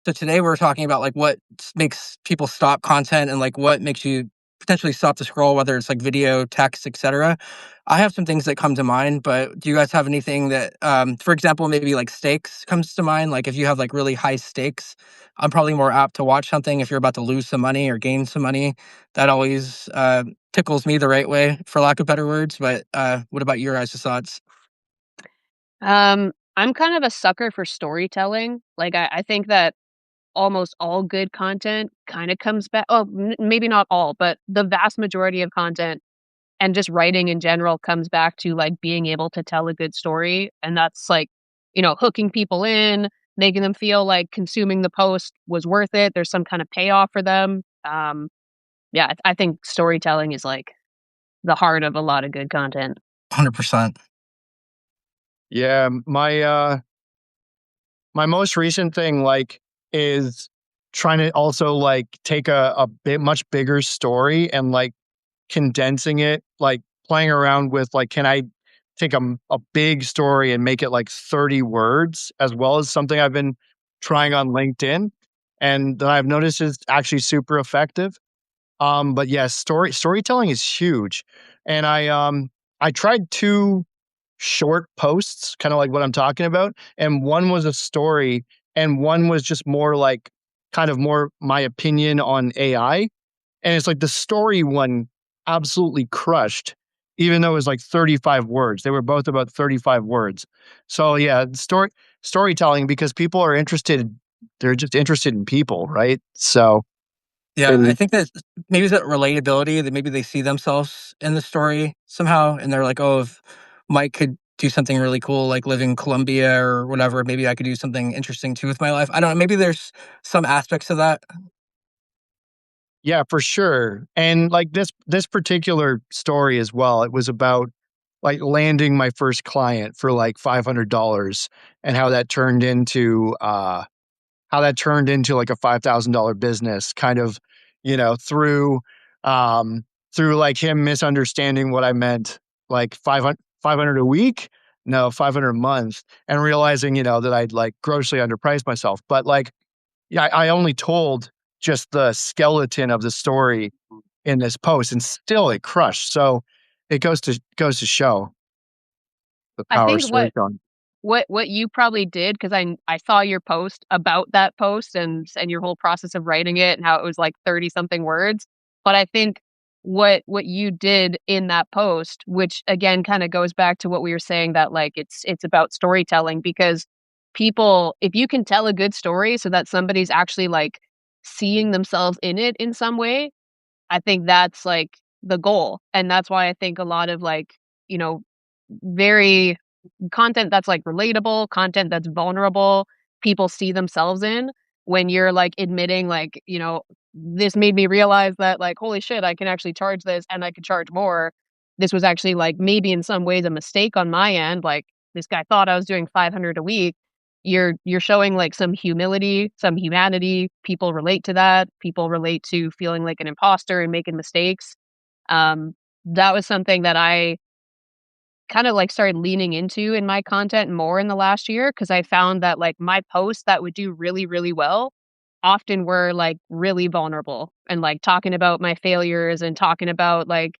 So today we're talking about like what makes people stop content and like what makes you potentially stop the scroll, whether it's like video, text, etc. I have some things that come to mind, but do you guys have anything that, for example, maybe like stakes comes to mind? Like if you have like really high stakes, I'm probably more apt to watch something if you're about to lose some money or gain some money. That always tickles me the right way, for lack of better words. But what about your guys' thoughts? I'm kind of a sucker for storytelling. Like, I think that almost all good content kind of comes back. Oh, maybe not all, but the vast majority of content and just writing in general comes back to like being able to tell a good story. And that's like, hooking people in, making them feel like consuming the post was worth it. There's some kind of payoff for them. Yeah, I think storytelling is like the heart of a lot of good content. 100%. Yeah, my most recent thing like is trying to also like take a bit much bigger story and like condensing it, like playing around with like, can I take a big story and make it like 30 words, as well as something I've been trying on LinkedIn and that I've noticed is actually super effective. But yes, storytelling is huge. And I tried two short posts, kind of like what I'm talking about. And one was a story, and one was just more like kind of more my opinion on AI. And it's like the story one absolutely crushed, even though it was like 35 words. They were both about 35 words. So yeah, storytelling, because people are interested, they're just interested in people, right? So Yeah, I and think that maybe that relatability that maybe they see themselves in the story somehow, and they're like, "Oh, if Mike could do something really cool, like live in Colombia or whatever, maybe I could do something interesting too with my life." I don't know. Maybe there's some aspects of that. yeah, for sure. And like this particular story as well, it was about like landing my first client for like $500 and how that turned into like a $5,000 business kind of, you know, um through like him misunderstanding what I meant, like 500 a week, no, 500 a month, and realizing, that I'd like grossly underpriced myself. But like, yeah, I only told just the skeleton of the story in this post, and still it crushed. So it goes to show the I power of think storytelling. what you probably did, because I saw your post about that post and your whole process of writing it and how it was like 30 something words. But I think what you did in that post, which again kind of goes back to what we were saying, that like it's about storytelling, because people, if you can tell a good story so that somebody's actually like seeing themselves in it in some way, I think that's like the goal. And that's why I think a lot of like, you know, very content that's like relatable, content that's vulnerable, people see themselves in, when you're like admitting like, this made me realize that like, holy shit, I can actually charge this and I could charge more. This was actually like maybe in some ways a mistake on my end. Like this guy thought I was doing 500 a week. You're showing like some humility, some humanity. People relate to that. People relate to feeling like an imposter and making mistakes. Um, that was something that I kind of like started leaning into in my content more in the last year, because I found that like my posts that would do really, really well often were like really vulnerable and like talking about my failures and talking about like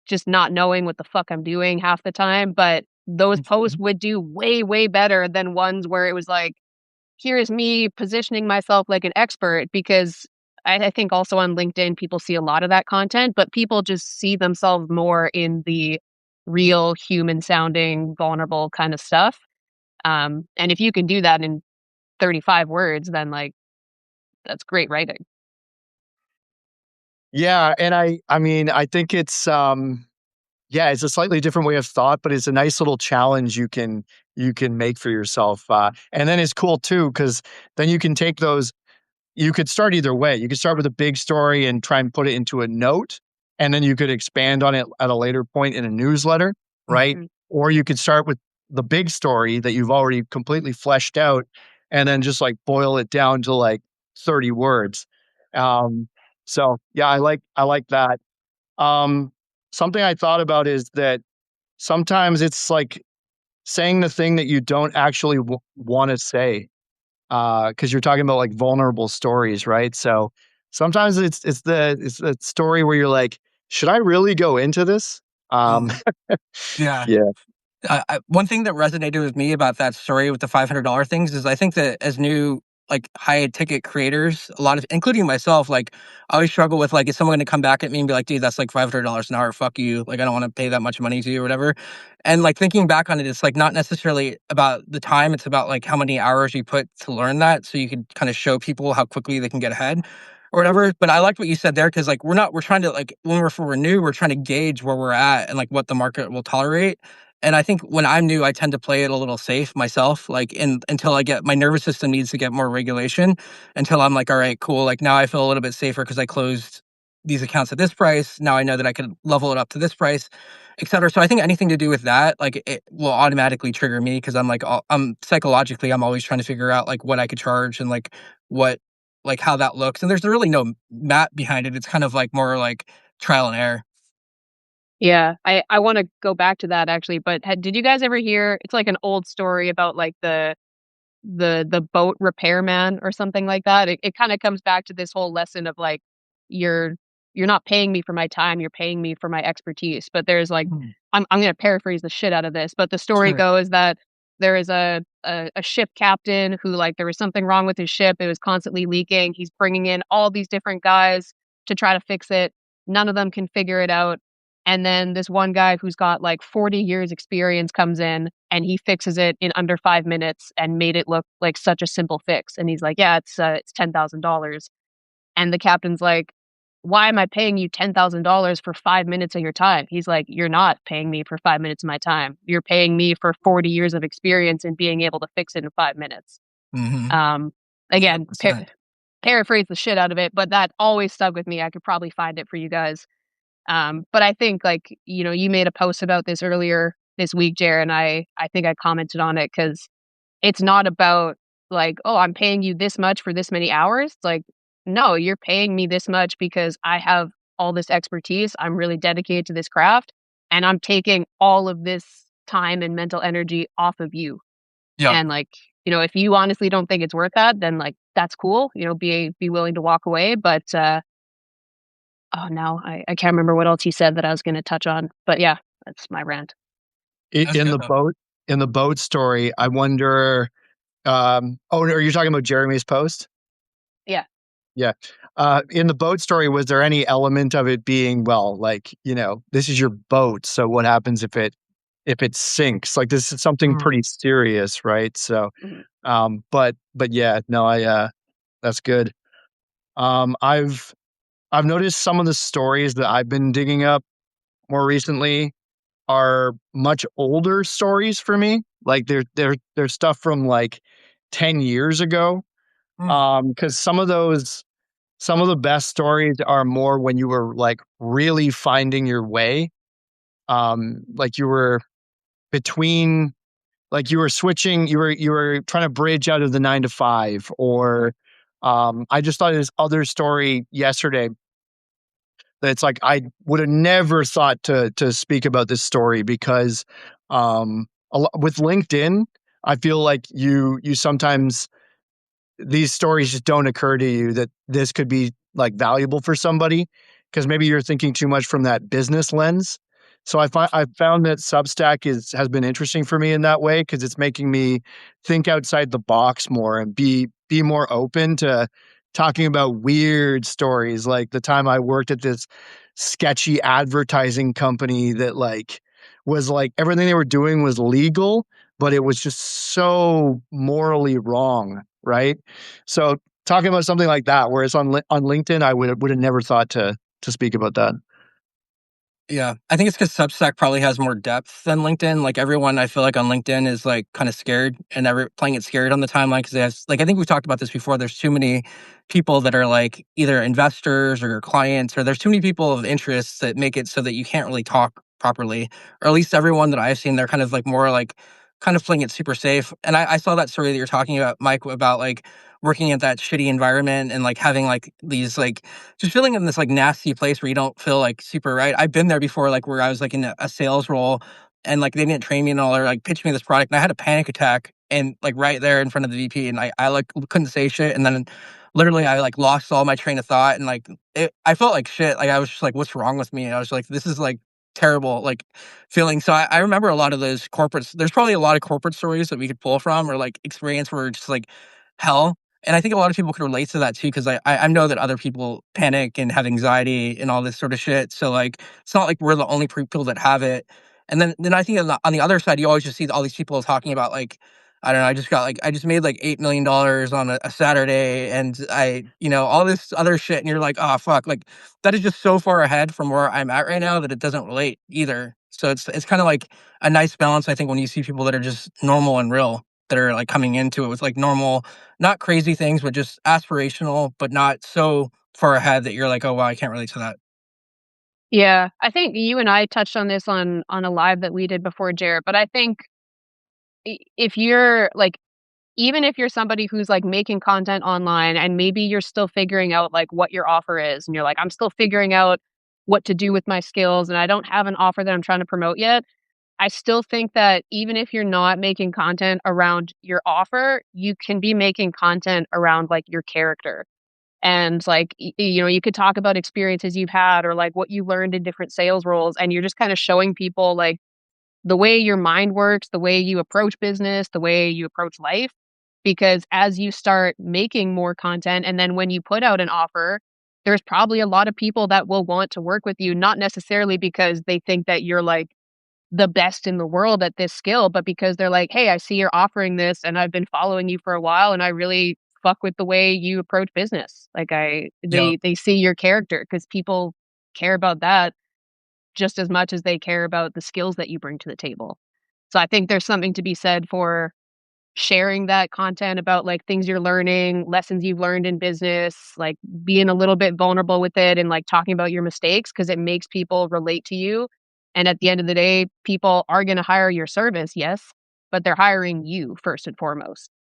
just not knowing what the fuck I'm doing half the time. But those posts would do way, way better than ones where it was like, here's me positioning myself like an expert, because I think also on LinkedIn, people see a lot of that content, but people just see themselves more in the real human sounding, vulnerable kind of stuff. And if you can do that in 35 words, then like that's great writing. Yeah, and I mean, I think yeah, it's a slightly different way of thought, but it's a nice little challenge you can make for yourself. And then it's cool too, because then you can take those. You could start either way. You could start with a big story and try and put it into a note, and then you could expand on it at a later point in a newsletter, right? Mhm. Or you could start with the big story that you've already completely fleshed out, and then just like boil it down to like 30 words. Um, so yeah, I like that. Um, Something I thought about is that sometimes it's like saying the thing that you don't actually want to say. because you're talking about like vulnerable stories, right? So sometimes it's the story where you're like, should I really go into this? Um, Mm, yeah. yeah. One thing that resonated with me about that story with the $500 things is I think that as new like high ticket creators, a lot of including myself, like I always struggle with like is someone going to come back at me and be like, dude, that's like $500 an hour, fuck you, like I don't want to pay that much money to you or whatever. And like thinking back on it, it's like not necessarily about the time, it's about like how many hours you put to learn that, so you can kind of show people how quickly they can get ahead or whatever. But I liked what you said there because like we're trying to like when we're new, we're trying to gauge where we're at and like what the market will tolerate. And I think when I'm new, I tend to play it a little safe myself, like until I get my nervous system needs to get more regulation until I'm like, all right, cool. Like now I feel a little bit safer because I closed these accounts at this price. Now I know that I can level it up to this price, et cetera. So I think anything to do with that, like it will automatically trigger me because I'm like, I'm psychologically, I'm always trying to figure out like what I could charge and like what, like how that looks. And there's really no math behind it. It's kind of like more like trial and error. Yeah, I want to go back to that actually, but did you guys ever hear? It's like an old story about like the boat repairman or something like that. It kind of comes back to this whole lesson of like you're you're not paying me for my time, you're paying me for my expertise. But there's like Mhm. I'm going to paraphrase the shit out of this, but the story Sure. goes that there is a ship captain who like there was something wrong with his ship. It was constantly leaking. He's bringing in all these different guys to try to fix it. None of them can figure it out. And then this one guy who's got like 40 years experience comes in and he fixes it in under 5 minutes and made it look like such a simple fix. And he's like, yeah, it's $10,000. And the captain's like, why am I paying you $10,000 for 5 minutes of your time? He's like, you're not paying me for 5 minutes of my time. You're paying me for 40 years of experience and being able to fix it in 5 minutes. Mm-hmm. Um, again, 100%. paraphrase the shit out of it, but that always stuck with me. I could probably find it for you guys. But I think like, you made a post about this earlier this week, Jer, and I think I commented on it because it's not about like, oh, I'm paying you this much for this many hours. It's like, no, you're paying me this much because I have all this expertise. I'm really dedicated to this craft and I'm taking all of this time and mental energy off of you. Yep. And like, if you honestly don't think it's worth that, then like that's cool. Be willing to walk away. But oh no, I can't remember what else you said that I was gonna touch on. But yeah, that's my rant. That's In good the though. boat story, I wonder. Oh, are you talking about Jeremy's post? Yeah. Yeah. In the boat story, was there any element of it being, well, like, this is your boat, so what happens if it sinks? Like this is something Mhm. pretty serious, right? So, Mhm. but yeah, no, that's good. I've noticed some of the stories that I've been digging up more recently are much older stories for me. Like they're stuff from like 10 years ago. Mm. Because some of the best stories are more when you were like really finding your way. Like you were between, like you were switching, you were trying to bridge out of the 9 to 5, or I just thought of this other story yesterday that's like I would have never thought to speak about this story because with LinkedIn, I feel like you sometimes these stories just don't occur to you that this could be like valuable for somebody because maybe you're thinking too much from that business lens. So I found that Substack has been interesting for me in that way because it's making me think outside the box more and be more open to talking about weird stories. Like the time I worked at this sketchy advertising company that like was like everything they were doing was legal, but it was just so morally wrong, right? So talking about something like that, whereas on LinkedIn, I would have never thought to speak about that. Yeah, I think it's because Substack probably has more depth than LinkedIn. Like everyone, I feel like on LinkedIn is like kind of scared and ever playing it scared on the timeline because there's like I think we've talked about this before. There's too many people that are like either investors or your clients, or there's too many people of interest that make it so that you can't really talk properly. Or at least everyone that I've seen, they're kind of like more like kind of playing it super safe. And I saw that story that you're talking about, Mike, about like working at that shitty environment and like having like these like just feeling in this like nasty place where you don't feel like super right. I've been there before, like where I was like in a sales role and like they didn't train me and all or like pitch me this product and I had a panic attack and like right there in front of the VP, and I like couldn't say shit, and then literally I like lost all my train of thought, and like I felt like shit. Like I was just like, what's wrong with me? I was like, this is like terrible like feeling. So I remember a lot of those corporates. There's probably a lot of corporate stories that we could pull from, or like experience where it's just like hell. And I think a lot of people can relate to that too, because I know that other people panic and have anxiety and all this sort of shit. So like it's not like we're the only people that have it. And then I think on the other side, you always just see all these people talking about like, I don't know, I just made like $8 million on a Saturday, and all this other shit, and you're like, oh fuck, like that is just so far ahead from where I'm at right now that it doesn't relate either. So it's kind of like a nice balance, I think, when you see people that are just normal and real, that are like coming into it with like normal, not crazy things, but just aspirational, but not so far ahead that you're like, oh wow, I can't relate to that. Yeah, I think you and I touched on this on a live that we did before, Jared, but I think if you're like, even if you're somebody who's like making content online and maybe you're still figuring out like what your offer is, and you're like, I'm still figuring out what to do with my skills and I don't have an offer that I'm trying to promote yet. I still think that even if you're not making content around your offer, you can be making content around like your character. And like, you could talk about experiences you've had or like what you learned in different sales roles. And you're just kind of showing people like the way your mind works, the way you approach business, the way you approach life. Because as you start making more content, and then when you put out an offer, there's probably a lot of people that will want to work with you, not necessarily because they think that you're like the best in the world at this skill, but because they're like, hey, I see you're offering this and I've been following you for a while and I really fuck with the way you approach business. Like Yeah. they see your character because people care about that just as much as they care about the skills that you bring to the table. So I think there's something to be said for sharing that content about like things you're learning, lessons you've learned in business, like being a little bit vulnerable with it and like talking about your mistakes because it makes people relate to you. And at the end of the day, people are going to hire your service, yes, but they're hiring you first and foremost.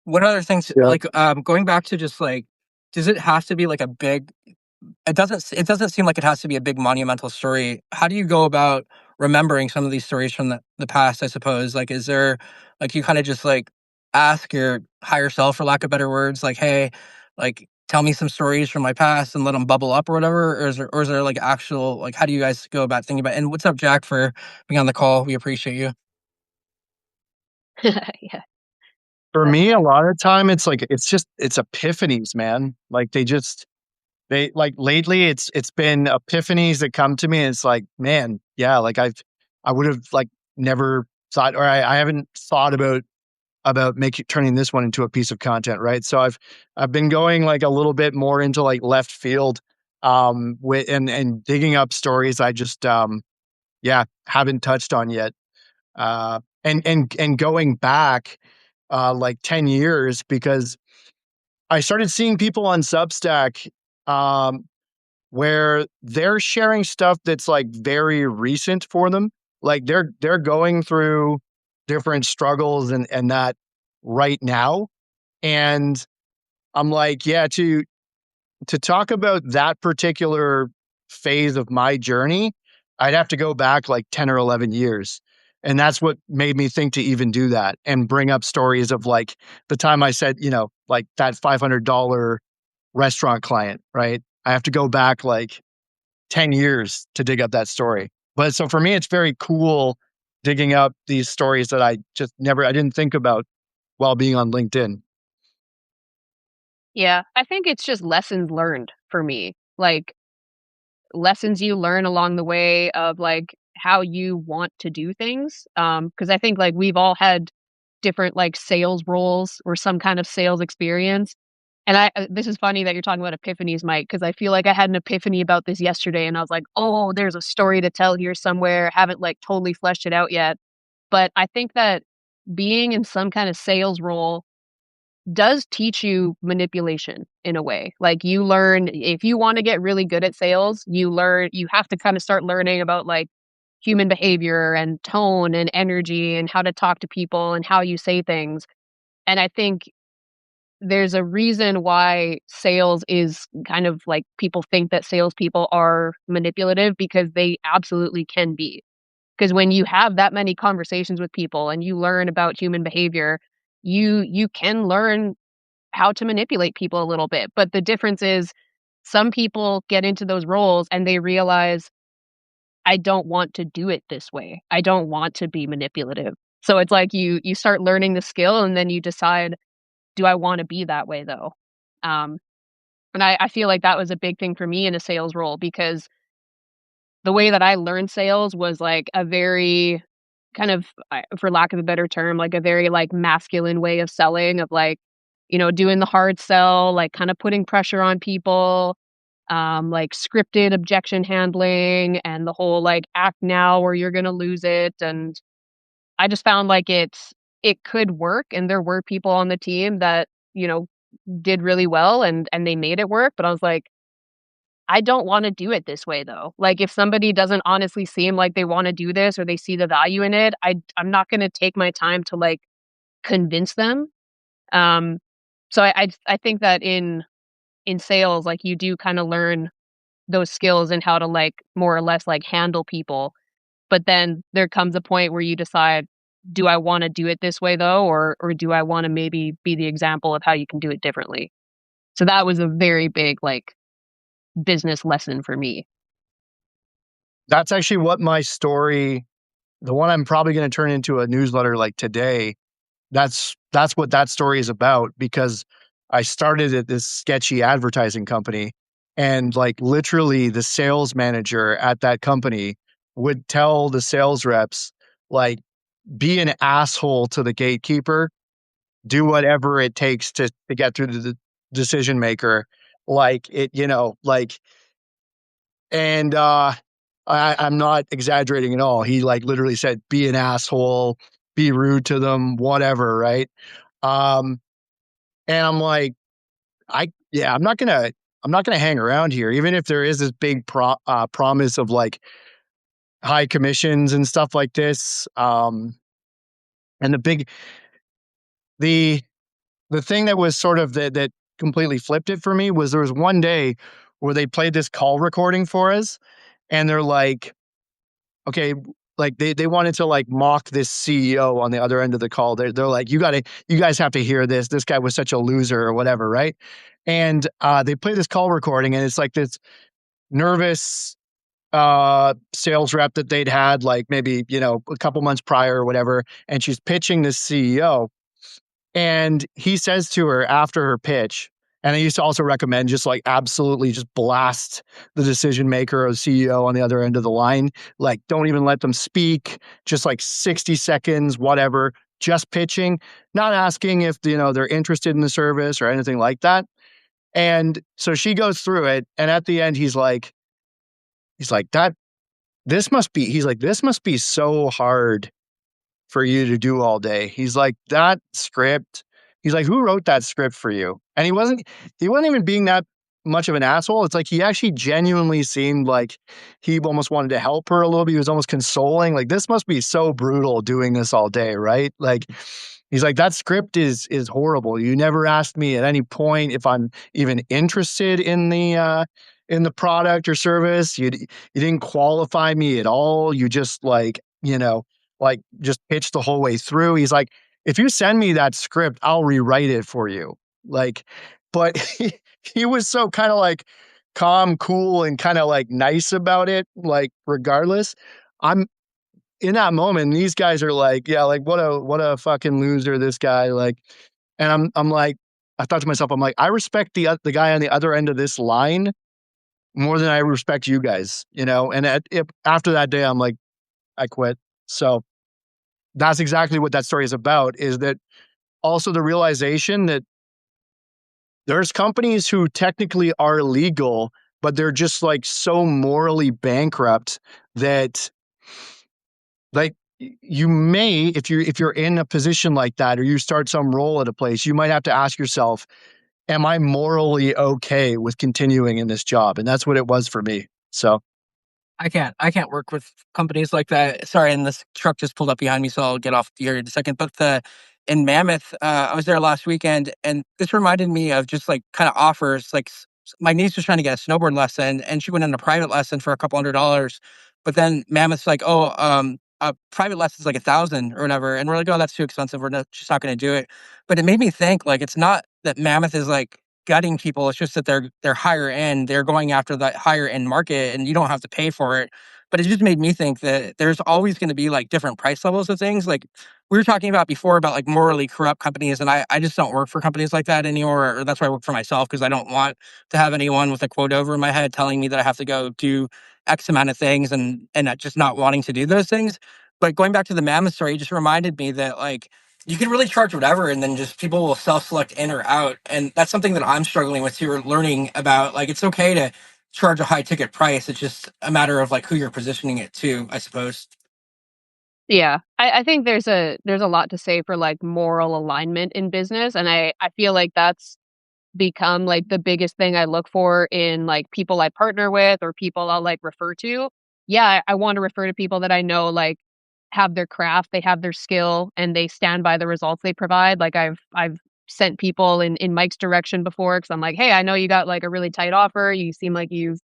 What other things Yeah. like going back to just like, does it have to be like a big, it doesn't seem like it has to be a big monumental story. How do you go about remembering some of these stories from the past, I suppose? Like is there like you kind of just like ask your higher self, for lack of better words, like, hey, like tell me some stories from my past and let them bubble up or whatever, or is there like actual, like how do you guys go about thinking about, and what's up, Jack, for being on the call? We appreciate you. Yeah. For That's me, a lot of time, it's like it's epiphanies, man. Like, they like, lately, it's been epiphanies that come to me, and it's like, "Man, yeah, like, I would've, like, never thought, or I haven't thought about making turning this one into a piece of content," right? So I've been going, like, a little bit more into, like, left field, with and digging up stories I just, yeah, haven't touched on yet. And going back, like 10 years, because I started seeing people on Substack, um, where they're sharing stuff that's, like, very recent for them. Like, they're going through different struggles and that right now, and I'm like, yeah, to talk about that particular phase of my journey, I'd have to go back like 10 or 11 years. And that's what made me think to even do that and bring up stories of like the time I said, like that $500 restaurant client, right? I have to go back like 10 years to dig up that story. But so for me, it's very cool digging up these stories that I didn't think about while being on LinkedIn. Yeah, I think it's just lessons learned for me. Like lessons you learn along the way of like how you want to do things. Because I think like we've all had different like sales roles or some kind of sales experience. And this is funny that you're talking about epiphanies, Mike, because I feel like I had an epiphany about this yesterday, and I was like, oh, there's a story to tell here somewhere. Haven't like totally fleshed it out yet, but I think that being in some kind of sales role does teach you manipulation in a way. Like you learn if you want to get really good at sales, you have to kind of start learning about like human behavior and tone and energy and how to talk to people and how you say things. And I think there's a reason why sales is kind of like people think that salespeople are manipulative because they absolutely can be. Because when you have that many conversations with people and you learn about human behavior, you can learn how to manipulate people a little bit. But the difference is some people get into those roles and they realize, I don't want to do it this way. I don't want to be manipulative. So it's like you start learning the skill and then you decide, do I want to be that way though? Um, and I feel like that was a big thing for me in a sales role, because the way that I learned sales was like a very kind of, for lack of a better term, like a very like masculine way of selling, of like, doing the hard sell, like kind of putting pressure on people, like scripted objection handling and the whole like act now or you're going to lose it. And I just found like it could work. And there were people on the team that, did really well and they made it work. But I was like, I don't want to do it this way though. Like if somebody doesn't honestly seem like they want to do this or they see the value in it, I'm not going to take my time to like convince them. Um, so I think that in sales, like you do kind of learn those skills and how to like more or less like handle people. But then there comes a point where you decide, do I want to do it this way though, or do I want to maybe be the example of how you can do it differently? So that was a very big like business lesson for me. That's actually what my story, the one I'm probably going to turn into a newsletter like today, that's what that story is about, because I started at this sketchy advertising company, and like literally the sales manager at that company would tell the sales reps, like, be an asshole to the gatekeeper, do whatever it takes to get through to the decision maker. Like it, like, and I'm not exaggerating at all. He like literally said, be an asshole, be rude to them, whatever, right? Um, and I'm like, I'm not gonna hang around here, even if there is this big promise of like high commissions and stuff like this. And the the thing that was sort of that completely flipped it for me was there was one day where they played this call recording for us, and they're like, okay, like they wanted to like mock this CEO on the other end of the call. They're like, you guys have to hear this. This guy was such a loser or whatever, right? And they play this call recording, and it's like this nervous sales rep that they'd had like maybe a couple months prior or whatever, and she's pitching this CEO, and he says to her after her pitch, and I used to also recommend just like absolutely just blast the decision maker or the CEO on the other end of the line. Like, don't even let them speak, just like 60 seconds, whatever, just pitching, not asking if, they're interested in the service or anything like that. And so she goes through it. And at the end, he's like, this must be so hard for you to do all day. He's like, that script, he's like, who wrote that script for you? And he wasn't even being that much of an asshole. It's like he actually genuinely seemed like he almost wanted to help her a little bit. He was almost consoling. Like, this must be so brutal doing this all day, right? Like, he's like, that script is horrible. You never asked me at any point if I'm even interested in the product or service. You didn't qualify me at all. You just like just pitch the whole way through. He's like, if you send me that script, I'll rewrite it for you. Like, but he was so kind of like calm, cool, and kind of like nice about it. Like, regardless, I'm in that moment. These guys are like, yeah, like what a fucking loser this guy. Like, and I'm like, I thought to myself, I'm like, I respect the guy on the other end of this line more than I respect you guys, And after that day, I'm like, I quit. So that's exactly what that story is about, is that also the realization that there's companies who technically are legal, but they're just like so morally bankrupt that like you may, if you're in a position like that, or you start some role at a place, you might have to ask yourself, am I morally okay with continuing in this job? And that's what it was for me. So I can't work with companies like that. Sorry, and this truck just pulled up behind me, so I'll get off here in a second. But in Mammoth, I was there last weekend, and this reminded me of just like kind of offers. Like my niece was trying to get a snowboard lesson, and she went on a private lesson for a couple $100. But then Mammoth's like, oh, private lessons like 1,000 or whatever, and we're like, oh, that's too expensive. Just not going to do it. But it made me think like it's not that Mammoth is like gutting people. It's just that they're higher end. They're going after that higher end market, and you don't have to pay for it. But it just made me think that there's always going to be like different price levels of things. Like we were talking about before about like morally corrupt companies, and I just don't work for companies like that anymore. Or that's why I work for myself because I don't want to have anyone with a quote over my head telling me that I have to go do X amount of things and just not wanting to do those things. But going back to the Mammoth story, it just reminded me that like you can really charge whatever, and then just people will self-select in or out, and that's something that I'm struggling with too, or learning about. Like it's okay to charge a high ticket price. It's just a matter of like who you're positioning it to, I suppose. Yeah. I think there's a lot to say for like moral alignment in business. And I feel like that's become like the biggest thing I look for in like people I partner with or people I'll like refer to. Yeah, I want to refer to people that I know like have their craft, they have their skill, and they stand by the results they provide. Like I've sent people in Mike's direction before because I'm like, hey, I know you got like a really tight offer. You seem like you're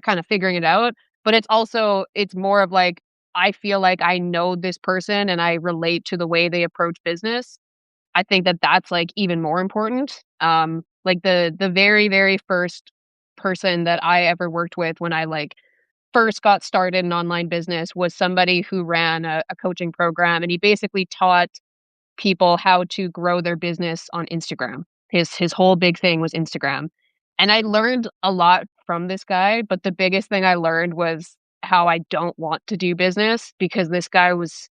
kind of figuring it out. But it's more of like I feel like I know this person and I relate to the way they approach business. I think that that's, like, even more important. Like, the very, very first person that I ever worked with when I, like, first got started in online business was somebody who ran a coaching program, and he basically taught people how to grow their business on Instagram. His whole big thing was Instagram. And I learned a lot from this guy, but the biggest thing I learned was how I don't want to do business because this guy was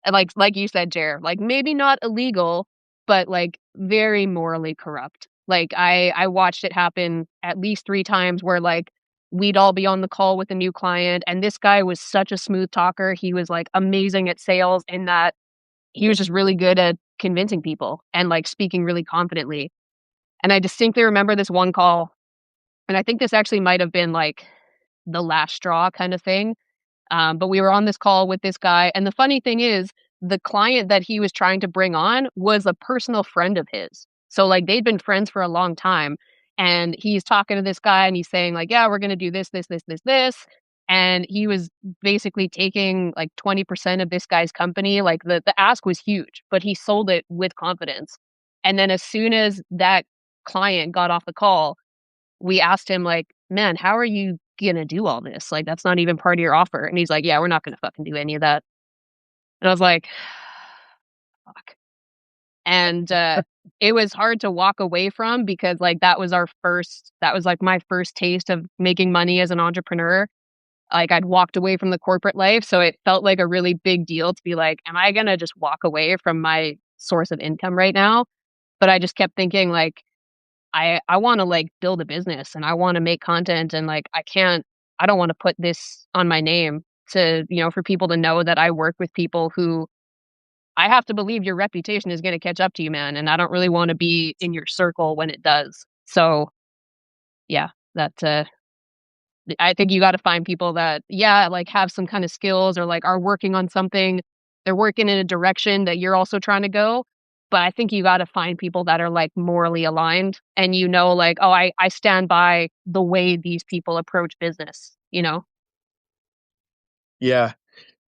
like you said, Jer, like maybe not illegal, but like very morally corrupt. Like I watched it happen at least 3 times where like we'd all be on the call with a new client and this guy was such a smooth talker. He was like amazing at sales in that he was just really good at convincing people and like speaking really confidently. And I distinctly remember this one call, and I think this actually might have been like the last straw kind of thing. But we were on this call with this guy, and the funny thing is, the client that he was trying to bring on was a personal friend of his. So like they'd been friends for a long time, and he's talking to this guy, and he's saying like, "Yeah, we're gonna do this, this, this, this, this," and he was basically taking like 20% of this guy's company. Like the ask was huge, but he sold it with confidence. And then as soon as that client got off the call, we asked him like, "Man, how are you gonna do all this? Like, that's not even part of your offer." And he's like, "Yeah, we're not gonna fucking do any of that." And I was like, "Fuck." And, it was hard to walk away from because, like, that was, like, my first taste of making money as an entrepreneur. Like, I'd walked away from the corporate life, so it felt like a really big deal to be like, "Am I gonna just walk away from my source of income right now?" But I just kept thinking, like, I wanna, like, build a business and I wanna make content and, like, I don't wanna put this on my name for people to know that I work with people who I have to believe your reputation is gonna catch up to you, man, and I don't really wanna be in your circle when it does. So, yeah, that, I think you gotta find people that, yeah, like, have some kinda skills or, like, are working on something. They're working in a direction that you're also trying to go, but I think you gotta find people that are, like, morally aligned and like, "Oh, I stand by the way these people approach business," you know? Yeah.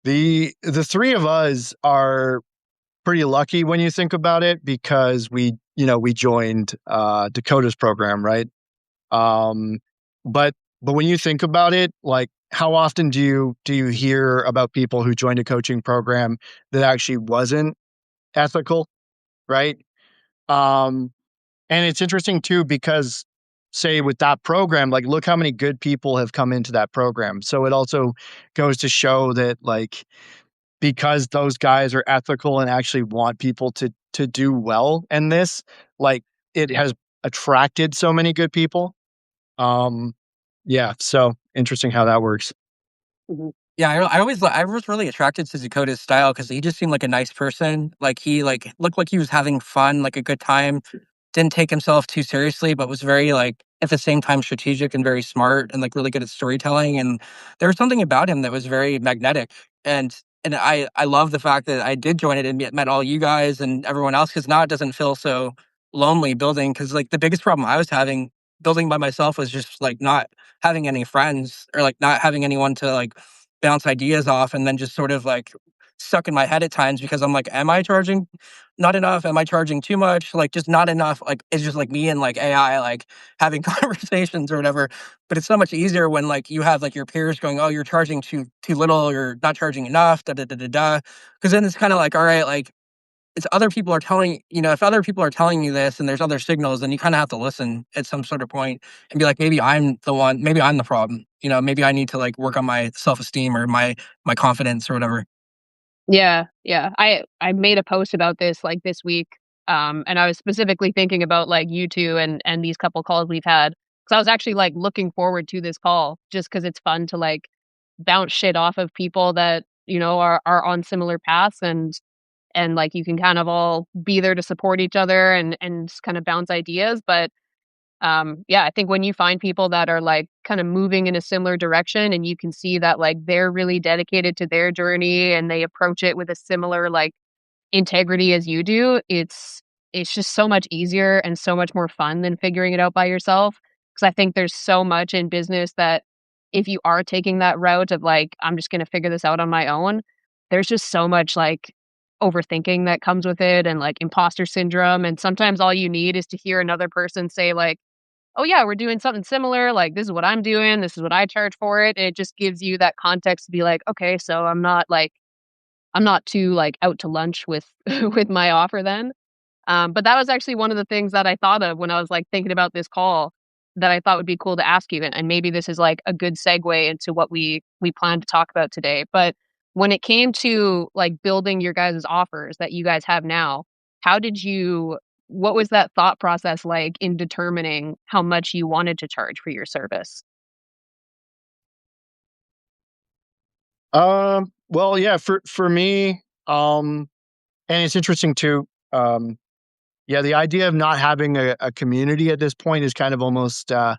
The 3 of us are pretty lucky when you think about it because we joined, Dakota's program, right? Um, but when you think about it, like, how often do you hear about people who joined a coaching program that actually wasn't ethical, right? Um, and it's interesting too because, say, with that program, like, look how many good people have come into that program. So it also goes to show that, like, because those guys are ethical and actually want people to do well in this, like, it has attracted so many good people. Um, yeah, so interesting how that works. Mhm. Yeah, I was really attracted to Dakota's style because he just seemed like a nice person. Like he like looked like he was having fun, like a good time. Didn't take himself too seriously, but was very like at the same time strategic and very smart and like really good at storytelling. And there was something about him that was very magnetic. And I love the fact that I did join it and met all you guys and everyone else because now it doesn't feel so lonely building. Because like the biggest problem I was having building by myself was just like not having any friends or like not having anyone to like bounce ideas off and then just sort of like stuck in my head at times because I'm like, am I charging not enough? Am I charging too much? Like just not enough. Like it's just like me and like AI like having conversations or whatever. But it's so much easier when like you have like your peers going, oh, you're charging too little, you're not charging enough, da da da da da. Because then it's kind of like, all right, like it's other people are telling if other people are telling you this and there's other signals, then you kind of have to listen at some sort of point and be like, maybe I'm the one, maybe I'm the problem. Maybe I need to like work on my self-esteem or my confidence or whatever. Yeah, yeah. I made a post about this like this week, and I was specifically thinking about like you two and these couple calls we've had because I was actually like looking forward to this call just because it's fun to like bounce shit off of people that are on similar paths and like you can kind of all be there to support each other and kind of bounce ideas. But yeah, I think when you find people that are like kind of moving in a similar direction and you can see that like they're really dedicated to their journey and they approach it with a similar like integrity as you do, it's just so much easier and so much more fun than figuring it out by yourself. Because I think there's so much in business that if you are taking that route of like, I'm just going to figure this out on my own, there's just so much like overthinking that comes with it and like imposter syndrome. And sometimes all you need is to hear another person say, like, oh, yeah, we're doing something similar. Like, this is what I'm doing. This is what I charge for it. And it just gives you that context to be like, okay, so I'm not too like out to lunch with with my offer then. But that was actually one of the things that I thought of when I was like thinking about this call that I thought would be cool to ask you. And maybe this is like a good segue into what we plan to talk about today. But when it came to like building your guys' offers that you guys have now, how did you what was that thought process like in determining how much you wanted to charge for your service? Well, yeah, for me, and it's interesting too. Yeah, the idea of not having a community at this point is kind of almost a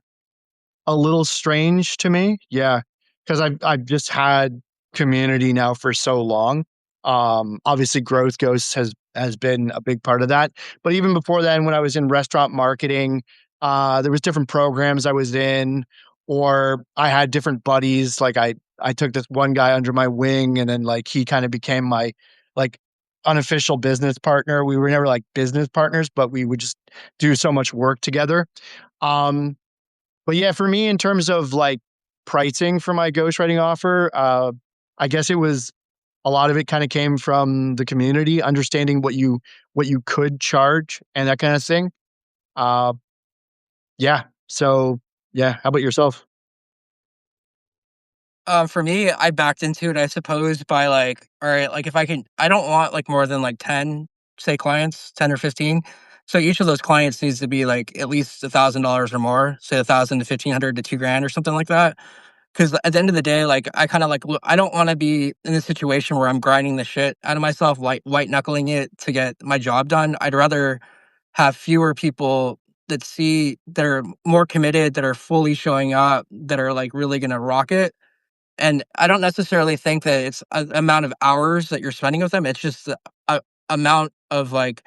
little strange to me. Yeah, because I've just had community now for so long. Obviously, Growth Ghosts has been a big part of that. But even before then, when I was in restaurant marketing, there was different programs I was in, or I had different buddies. Like I took this one guy under my wing, and then like he kind of became my like unofficial business partner. We were never like business partners, but we would just do so much work together. Um, but yeah, for me, in terms of like pricing for my ghostwriting offer, I guess it was a lot of it kind of came from the community, understanding what you could charge and that kind of thing. Uh, yeah. So yeah, how about yourself? For me, I backed into it, I suppose, by like, all right, like if I can, I don't want like more than like 10, say clients, 10 or 15. So each of those clients needs to be like at least $1,000 or more, say 1,000 to 1,500 to 2 grand or something like that. Because at the end of the day, like I kind of like, I don't want to be in a situation where I'm grinding the shit out of myself, like white knuckling it to get my job done. I'd rather have fewer people that are more committed, that are fully showing up, that are like really going to rock it. And I don't necessarily think that it's a amount of hours that you're spending with them. It's just the amount of like,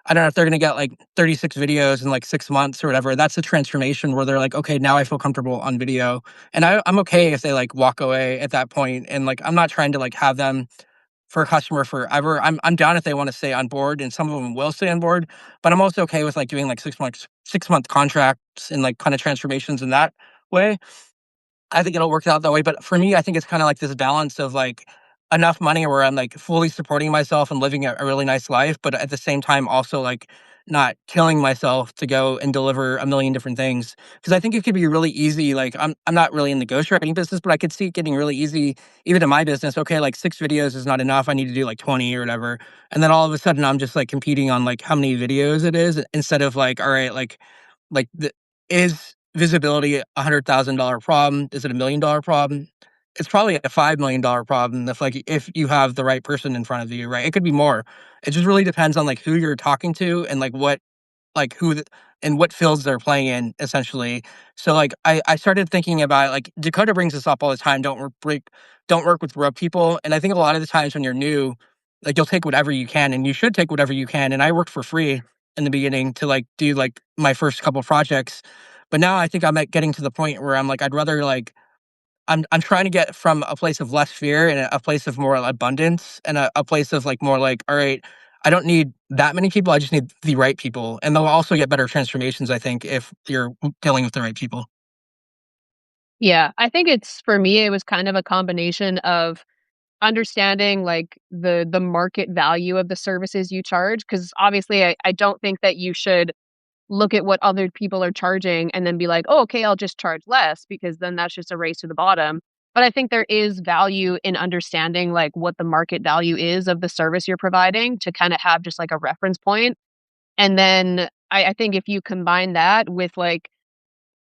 I don't know if they're gonna get like 36 videos in like 6 months or whatever. That's a transformation where they're like, okay, now I feel comfortable on video. And I'm okay if they like walk away at that point. And like I'm not trying to like have them for a customer forever. I'm down if they want to stay on board, and some of them will stay on board. But I'm also okay with like doing like 6-month contracts and like kind of transformations in that way. I think it'll work out that way, but for me, I think it's kinda like this balance of, like, enough money where I'm, like, fully supporting myself and living a really nice life, but at the same time, also, like, not killing myself to go and deliver a million different things. Because I think it could be really easy, like, I'm not really in the ghostwriting business, but I could see it getting really easy even in my business. Okay, like, 6 videos is not enough, I need to do, like, 20 or whatever, and then all of a sudden, I'm just, like, competing on, like, how many videos it is instead of, like, alright, like, the is visibility a $100,000 problem? Is it $1 million problem? It's probably a $5 million problem if you have the right person in front of you, right? It could be more. It just really depends on like who you're talking to and like what like who the, and what fields they're playing in essentially. So like I started thinking about like Dakota brings this up all the time. Don't work with rope people. And I think a lot of the times when you're new, like you'll take whatever you can, and you should take whatever you can. And I worked for free in the beginning to like do like my first couple projects. But now I think I'm getting to the point where I'm like, I'm trying to get from a place of less fear and a place of more abundance and a place of like more like, all right, I don't need that many people. I just need the right people. And they'll also get better transformations, I think, if you're dealing with the right people. Yeah, I think it's for me, it was kind of a combination of understanding like the market value of the services you charge. Because obviously I don't think that you should look at what other people are charging and then be like, oh, okay, I'll just charge less because then that's just a race to the bottom. But I think there is value in understanding like what the market value is of the service you're providing to kind of have just like a reference point. And then I think if you combine that with like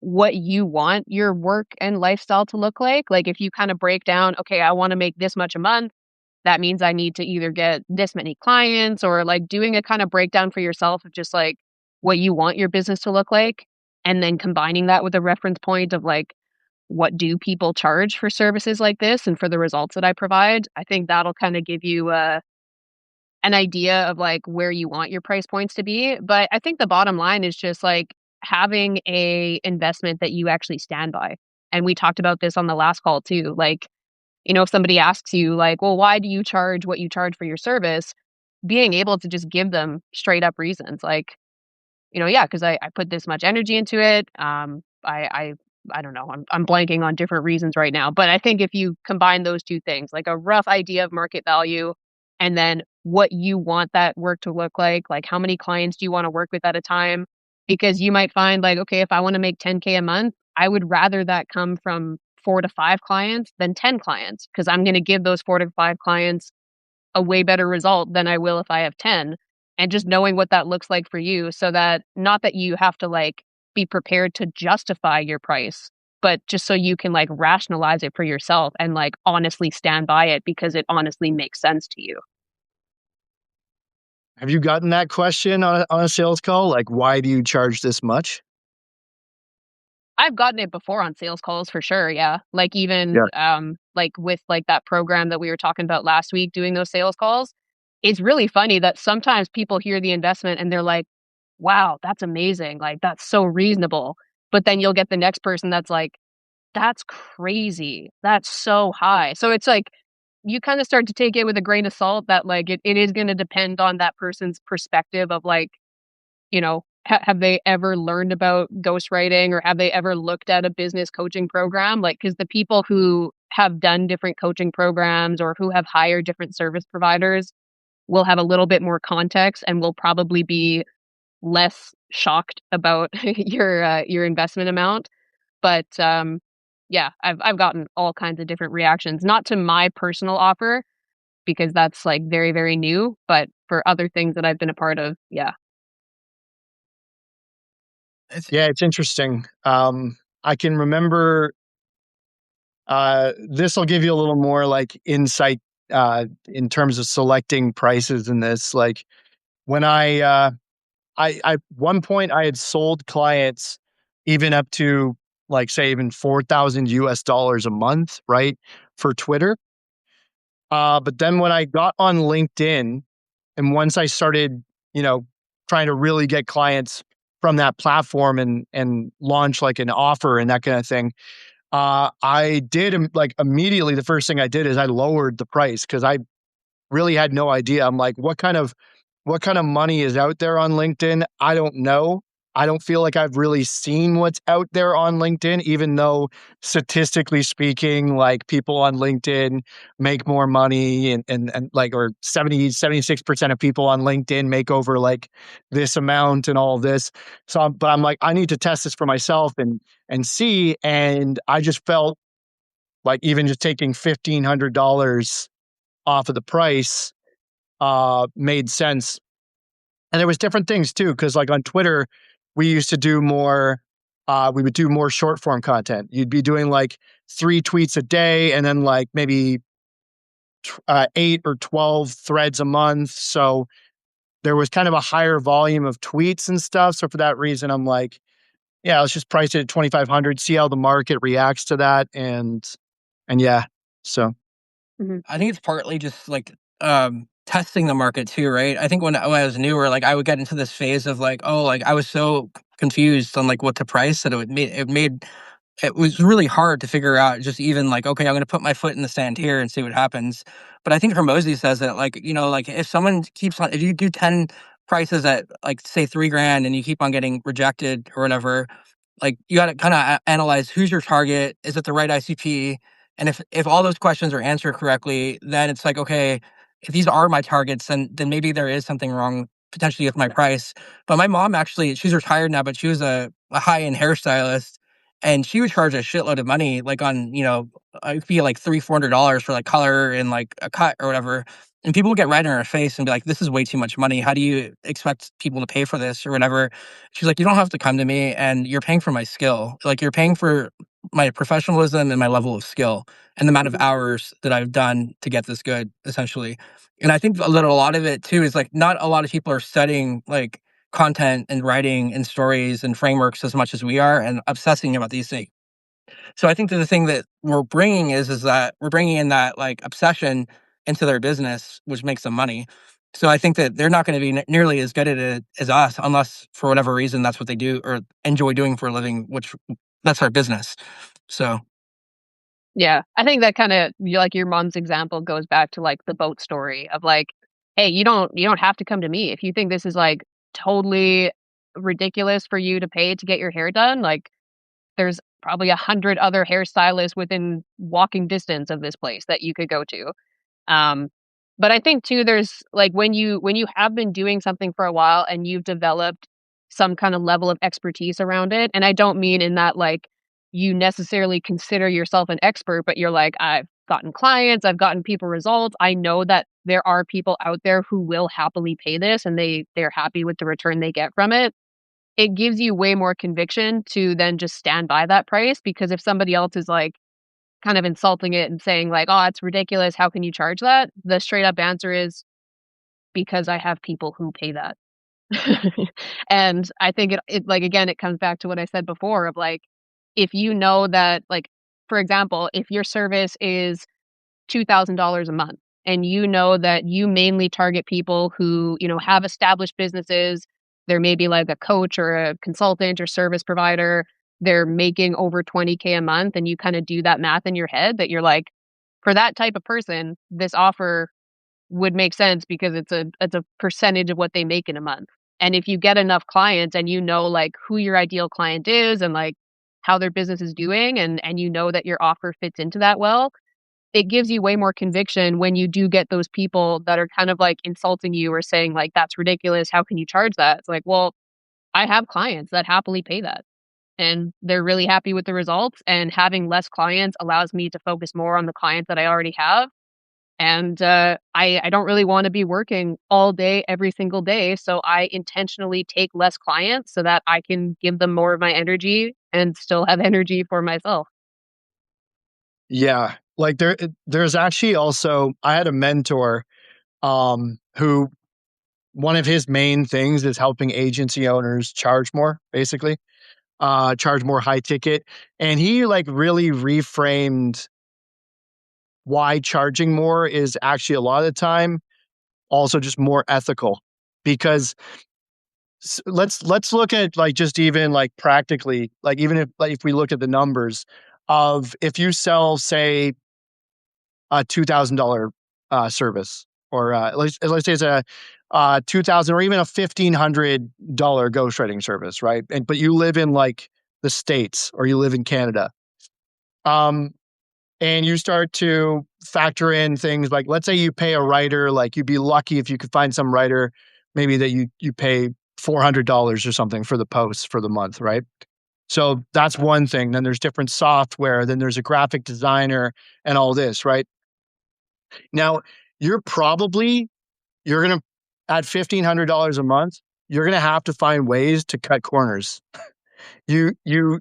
what you want your work and lifestyle to look like if you kind of break down, okay, I want to make this much a month, that means I need to either get this many clients or like doing a kind of breakdown for yourself of just like what you want your business to look like. And then combining that with a reference point of like, what do people charge for services like this and for the results that I provide? I think that'll kind of give you an idea of like where you want your price points to be. But I think the bottom line is just like having a investment that you actually stand by. And we talked about this on the last call too. Like, if somebody asks you like, well, why do you charge what you charge for your service? Being able to just give them straight up reasons like, yeah, because I put this much energy into it. I don't know. I'm blanking on different reasons right now. But I think if you combine those two things, like a rough idea of market value and then what you want that work to look like how many clients do you want to work with at a time? Because you might find like, okay, if I want to make 10K a month, I would rather that come from 4 to 5 clients than 10 clients because I'm going to give those 4 to 5 clients a way better result than I will if I have 10. And just knowing what that looks like for you so that not that you have to like be prepared to justify your price, but just so you can like rationalize it for yourself and like honestly stand by it because it honestly makes sense to you. Have you gotten that question on a sales call? Like, why do you charge this much? I've gotten it before on sales calls for sure, yeah. Like even, Yeah. like with like that program that we were talking about last week doing those sales calls, it's really funny that sometimes people hear the investment and they're like, "Wow, that's amazing, like, that's so reasonable." But then you'll get the next person that's like, "That's crazy. That's so high." So it's like, you kinda start to take it with a grain of salt that, like, it is gonna depend on that person's perspective of, like, have they ever learned about ghostwriting or have they ever looked at a business coaching program? Like, because the people who have done different coaching programs or who have hired different service providers will have a little bit more context and will probably be less shocked about your investment amount. But yeah, I've gotten all kinds of different reactions, not to my personal offer because that's like very, very new, but for other things that I've been a part of, yeah. It's Yeah, it's interesting. I can remember, this will give you a little more like insight in terms of selecting prices in this. Like when I one point I had sold clients even up to like say even 4,000 US dollars a month, right? For Twitter. But then when I got on LinkedIn and once I started, you know, trying to really get clients from that platform and launch like an offer and that kind of thing, I did like immediately the first thing I did is I lowered the price because I really had no idea. I'm like, what kind of money is out there on LinkedIn? I don't know. I don't feel like I've really seen what's out there on LinkedIn, even though statistically speaking, like people on LinkedIn make more money and like, or 76% of people on LinkedIn make over like this amount and all of this. So, but I'm like, I need to test this for myself and see. And I just felt like even just taking $1,500 off of the price made sense. And there was different things too, because like on Twitter, we used to do more. We would do more short form content. You'd be doing like 3 tweets a day, and then like maybe 8 or 12 threads a month. So there was kind of a higher volume of tweets and stuff. So for that reason, I'm like, yeah, let's just price it at 2,500, see how the market reacts to that, and yeah. So Mhm. I think it's partly just like testing the market too, right? I think when I was newer, like I would get into this phase of like, oh, like I was so confused on like what to price that it made it was really hard to figure out just even like, okay, I'm going to put my foot in the sand here and see what happens. But I think Hermosi says that, like, like if someone keeps on, if you do 10 prices at like, say, 3 grand and you keep on getting rejected or whatever, like you got to kind of analyze who's your target. Is it the right ICP? And if all those questions are answered correctly, then it's like, okay, if these are my targets, then maybe there is something wrong potentially with my price. But my mom actually, she's retired now, but she was a high end hairstylist, and she would charge a shitload of money, like on, it'd be like $300-400 for like color and like a cut or whatever. And people would get right in her face and be like, "This is way too much money. How do you expect people to pay for this or whatever?" She's like, "You don't have to come to me, and you're paying for my skill. Like you're paying for my professionalism and my level of skill and the amount of hours that I've done to get this good, essentially." And I think a lot of it too is like not a lot of people are studying like content and writing and stories and frameworks as much as we are and obsessing about these things. So I think that the thing that we're bringing is that we're bringing in that like obsession into their business, which makes them money. So I think that they're not going to be nearly as good at it as us, unless for whatever reason that's what they do or enjoy doing for a living, which that's our business. So Yeah, I think that kind of like your mom's example goes back to like the boat story of like, hey, you don't have to come to me if you think this is like totally ridiculous for you to pay to get your hair done. Like, there's probably 100 other hairstylists within walking distance of this place that you could go to. Um, but I think too, there's like when you have been doing something for a while and you've developed some kind of level of expertise around it, and I don't mean in that like you necessarily consider yourself an expert, but you're like, I've gotten clients, I've gotten people results. I know that there are people out there who will happily pay this and they're happy with the return they get from it. It gives you way more conviction to then just stand by that price, because if somebody else is like kind of insulting it and saying like, "Oh, it's ridiculous. How can you charge that?" The straight up answer is because I have people who pay that. And I think it like again, it comes back to what I said before of like, if you know that like, for example, if your service is $2,000 a month and you know that you mainly target people who, have established businesses, they're maybe like a coach or a consultant or service provider, they're making over 20K a month, and you kind of do that math in your head that you're like, for that type of person, this offer would make sense because it's a percentage of what they make in a month. And if you get enough clients and you know like who your ideal client is and like how their business is doing, and you know that your offer fits into that well, it gives you way more conviction when you do get those people that are kind of like insulting you or saying like, "That's ridiculous. How can you charge that?" It's like, well, I have clients that happily pay that and they're really happy with the results. And having less clients allows me to focus more on the clients that I already have. And I don't really want to be working all day, every single day. So I intentionally take less clients so that I can give them more of my energy and still have energy for myself. Yeah. Like there's actually also I had a mentor who one of his main things is helping agency owners charge more, basically. Charge more high ticket. And he like really reframed why charging more is actually a lot of the time also just more ethical. Because let's look at like just even like practically, like even if we look at the numbers of if you sell say a $2,000 service, or let's say it's a 2,000 or even a $1,500 ghostwriting service, right? And but you live in like the States or you live in Canada, um, and you start to factor in things like, let's say you pay a writer, like you'd be lucky if you could find some writer, maybe that you pay $400 or something for the posts for the month, right? So that's one thing. Then there's different software. Then there's a graphic designer and all this, right? Now, you're probably you're gonna at $1,500 a month, you're gonna have to find ways to cut corners. You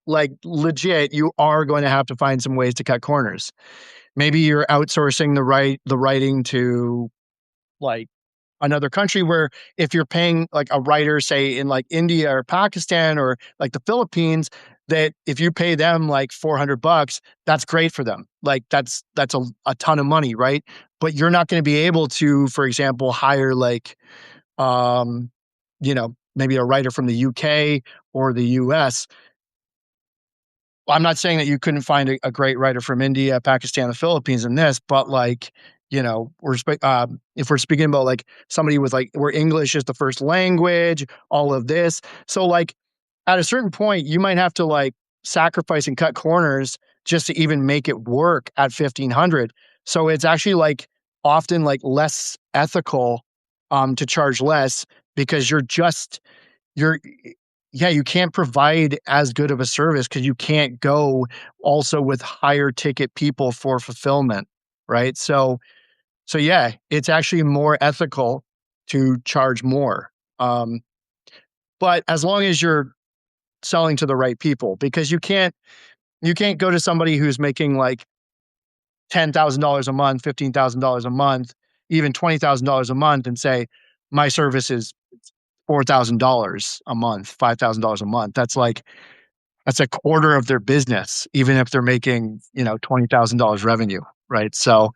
like legit, you are going to have to find some ways to cut corners. Maybe you're outsourcing the writing to like another country where if you're paying like a writer, say in like India or Pakistan or like the Philippines, that if you pay them like $400, that's great for them. Like that's a ton of money, right? But you're not going to be able to, for example, hire like, um, maybe a writer from the UK or the US I'm not saying that you couldn't find a great writer from India, Pakistan, the Philippines in this, but like, if we're speaking about like somebody with like where English is the first language, all of this. So like at a certain point, you might have to like sacrifice and cut corners just to even make it work at 1500. So it's actually like often like less ethical to charge less because you're yeah, you can't provide as good of a service because you can't go also with higher ticket people for fulfillment, right? So yeah, it's actually more ethical to charge more. Um, but as long as you're selling to the right people, because you can't go to somebody who's making like $10,000 a month, $15,000 a month, even $20,000 a month and say, my service is $4,000 a month, $5,000 a month. That's a quarter of their business, even if they're making, $20,000 revenue, right? So,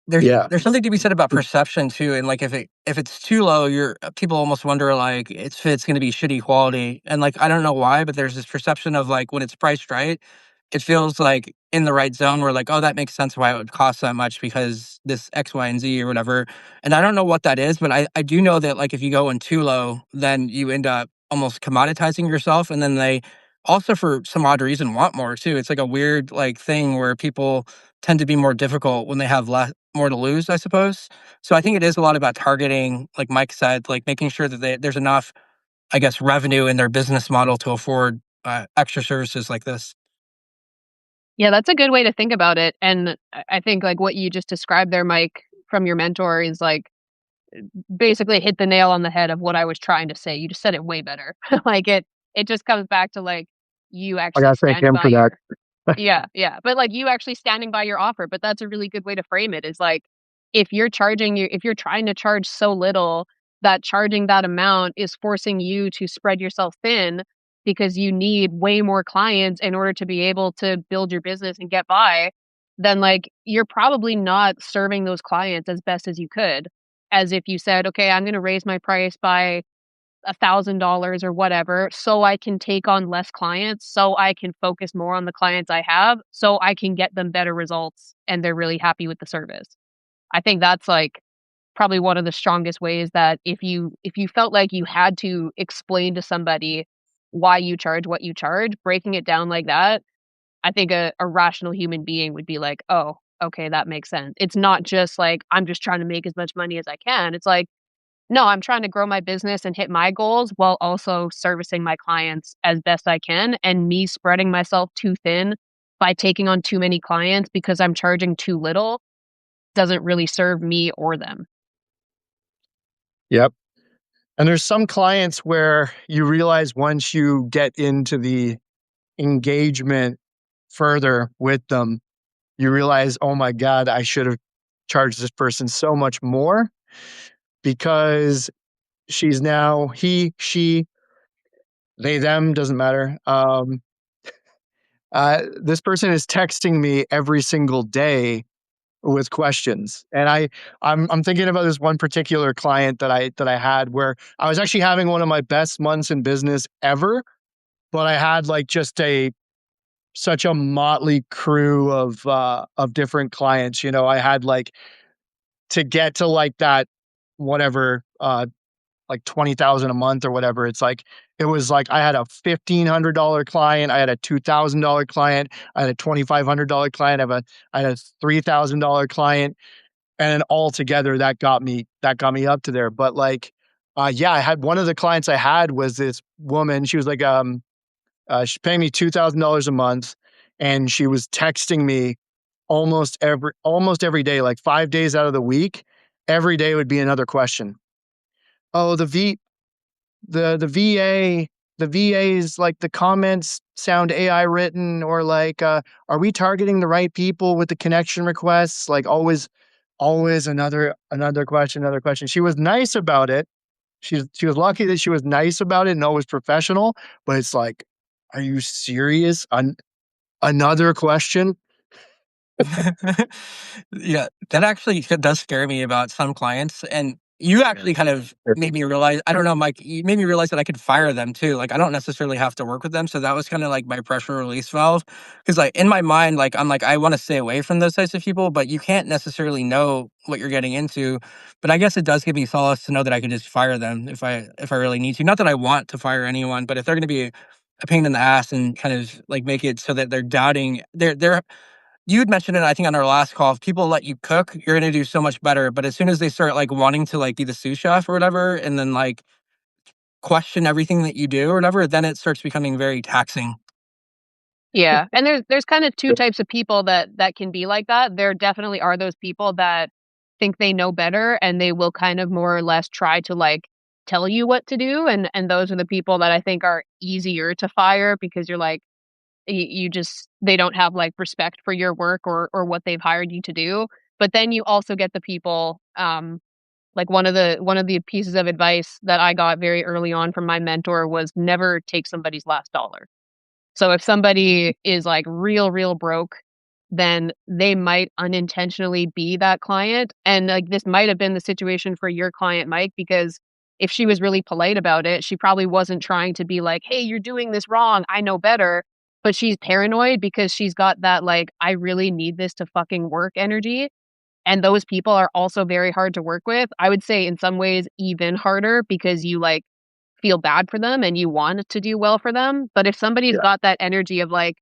There's yeah, there's something to be said about perception too, and like if it's too low, you're people almost wonder like it's going to be shitty quality, and like I don't know why, but there's this perception of like when it's priced right, it feels like in the right zone where like oh that makes sense why it would cost that much because this X, Y, and Z or whatever, and I don't know what that is, but I do know that like if you go in too low, then you end up almost commoditizing yourself, and then they also for some odd reason want more too. It's like a weird like thing where people tend to be more difficult when they have less more to lose, I suppose. So I think it is a lot about targeting, like Mike said, like making sure that there's enough, I guess, revenue in their business model to afford extra services like this. Yeah, that's a good way to think about it. And I think like what you just described there, Mike, from your mentor is like basically hit the nail on the head of what I was trying to say. You just said it way better. Like it just comes back to like you I actually gotta thank standing him by for that. your yeah, yeah. But like you actually standing by your offer. But that's a really good way to frame it is like if you're trying to charge so little that charging that amount is forcing you to spread yourself thin because you need way more clients in order to be able to build your business and get by, then like you're probably not serving those clients as best as you could. As if you said, okay, I'm going to raise my price by $1,000 or whatever, so I can take on less clients, so I can focus more on the clients I have, so I can get them better results and they're really happy with the service. I think that's like probably one of the strongest ways that if you felt like you had to explain to somebody why you charge what you charge, breaking it down like that, I think a rational human being would be like, "Oh, okay, that makes sense." It's not just like I'm just trying to make as much money as I can. It's like no, I'm trying to grow my business and hit my goals while also servicing my clients as best I can. And me spreading myself too thin by taking on too many clients because I'm charging too little doesn't really serve me or them. Yep. And there's some clients where you realize once you get into the engagement further with them, you realize, oh my God, I should have charged this person so much more because she's now he, she, they, them, doesn't matter. This person is texting me every single day with questions. And I'm thinking about this one particular client that I had where I was actually having one of my best months in business ever, but I had like just a such a motley crew of different clients. I had like to get to like that whatever like 20,000 a month or whatever. It was like I had a $1,500 client, I had a $2,000 client, I had a $2,500 client, I had a $3,000 client, and then all together that got me up to there. But like, yeah, I had one of the clients I had was this woman. She was like, she's paying me $2,000 a month, and she was texting me almost every day, like 5 days out of the week. Every day would be another question. Oh, the VA, the VA's like the comments sound AI written, or like, are we targeting the right people with the connection requests? Like always another question, another question. She was nice about it. She was lucky that she was nice about it and always professional, but it's like, are you serious? Another question? Yeah, that actually does scare me about some clients. And You actually kind of made me realize, I don't know, Mike, you made me realize that I could fire them too. Like, I don't necessarily have to work with them. So that was kind of like my pressure release valve. Cause like in my mind, like, I'm like, I want to stay away from those types of people, but you can't necessarily know what you're getting into. But I guess it does give me solace to know that I can just fire them if I really need to. Not that I want to fire anyone, but if they're going to be a pain in the ass and kind of like make it so that they're doubting, they're you had mentioned it, I think, on our last call. If people let you cook, you're gonna do so much better. But as soon as they start like wanting to like be the sous chef or whatever, and then like question everything that you do or whatever, then it starts becoming very taxing. Yeah, and there's kind of two types of people that can be like that. There definitely are those people that think they know better and they will kind of more or less try to like tell you what to do, and those are the people that I think are easier to fire because you're like you just they don't have like respect for your work or what they've hired you to do. But then you also get the people like one of the pieces of advice that I got very early on from my mentor was never take somebody's last dollar. So if somebody is like real broke, then they might unintentionally be that client. And like this might have been the situation for your client, Mike, because if she was really polite about it, she probably wasn't trying to be like, hey, you're doing this wrong. I know better. But she's paranoid because she's got that like, I really need this to fucking work energy. And those people are also very hard to work with. I would say in some ways even harder because you like feel bad for them and you want to do well for them. But if somebody's Yeah. got that energy of like,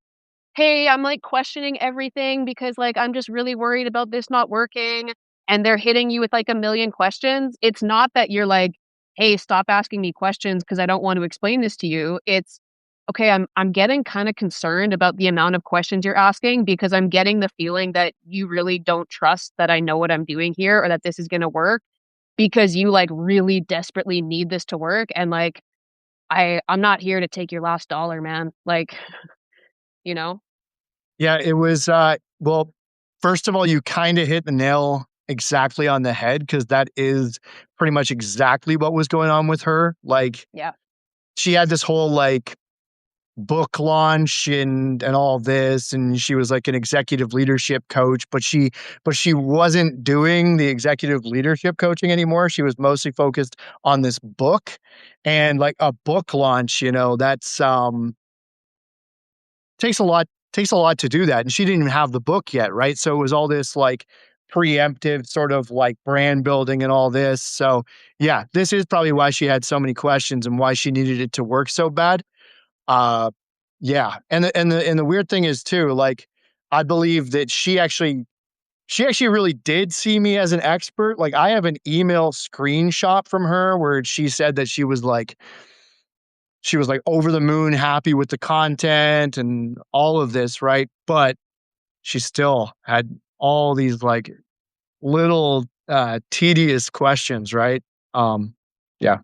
hey, I'm like questioning everything because like I'm just really worried about this not working, and they're hitting you with like a million questions, it's not that you're like, hey, stop asking me questions because I don't want to explain this to you. It's okay, I'm getting kind of concerned about the amount of questions you're asking because I'm getting the feeling that you really don't trust that I know what I'm doing here or that this is going to work because you like really desperately need this to work, and like I'm not here to take your last dollar, man. Like, you know? Yeah, it was, well, first of all, you kinda hit the nail exactly on the head because that is pretty much exactly what was going on with her. Like, Yeah. she had this whole, like, book launch and all this, and she was, like, an executive leadership coach, but she wasn't doing the executive leadership coaching anymore. She was mostly focused on this book, and, like, a book launch, that's, takes a lot takes a lot to do that, and she didn't even have the book yet, right? So it was all this, like, preemptive sort of, like, brand building and all this, so, yeah, this is probably why she had so many questions and why she needed it to work so bad. Uh, yeah, and the weird thing is too, like, I believe that she actually really did see me as an expert. Like, I have an email screenshot from her where she said that she was like over the moon happy with the content and all of this, right? But she still had all these like little tedious questions, right? Um, yeah.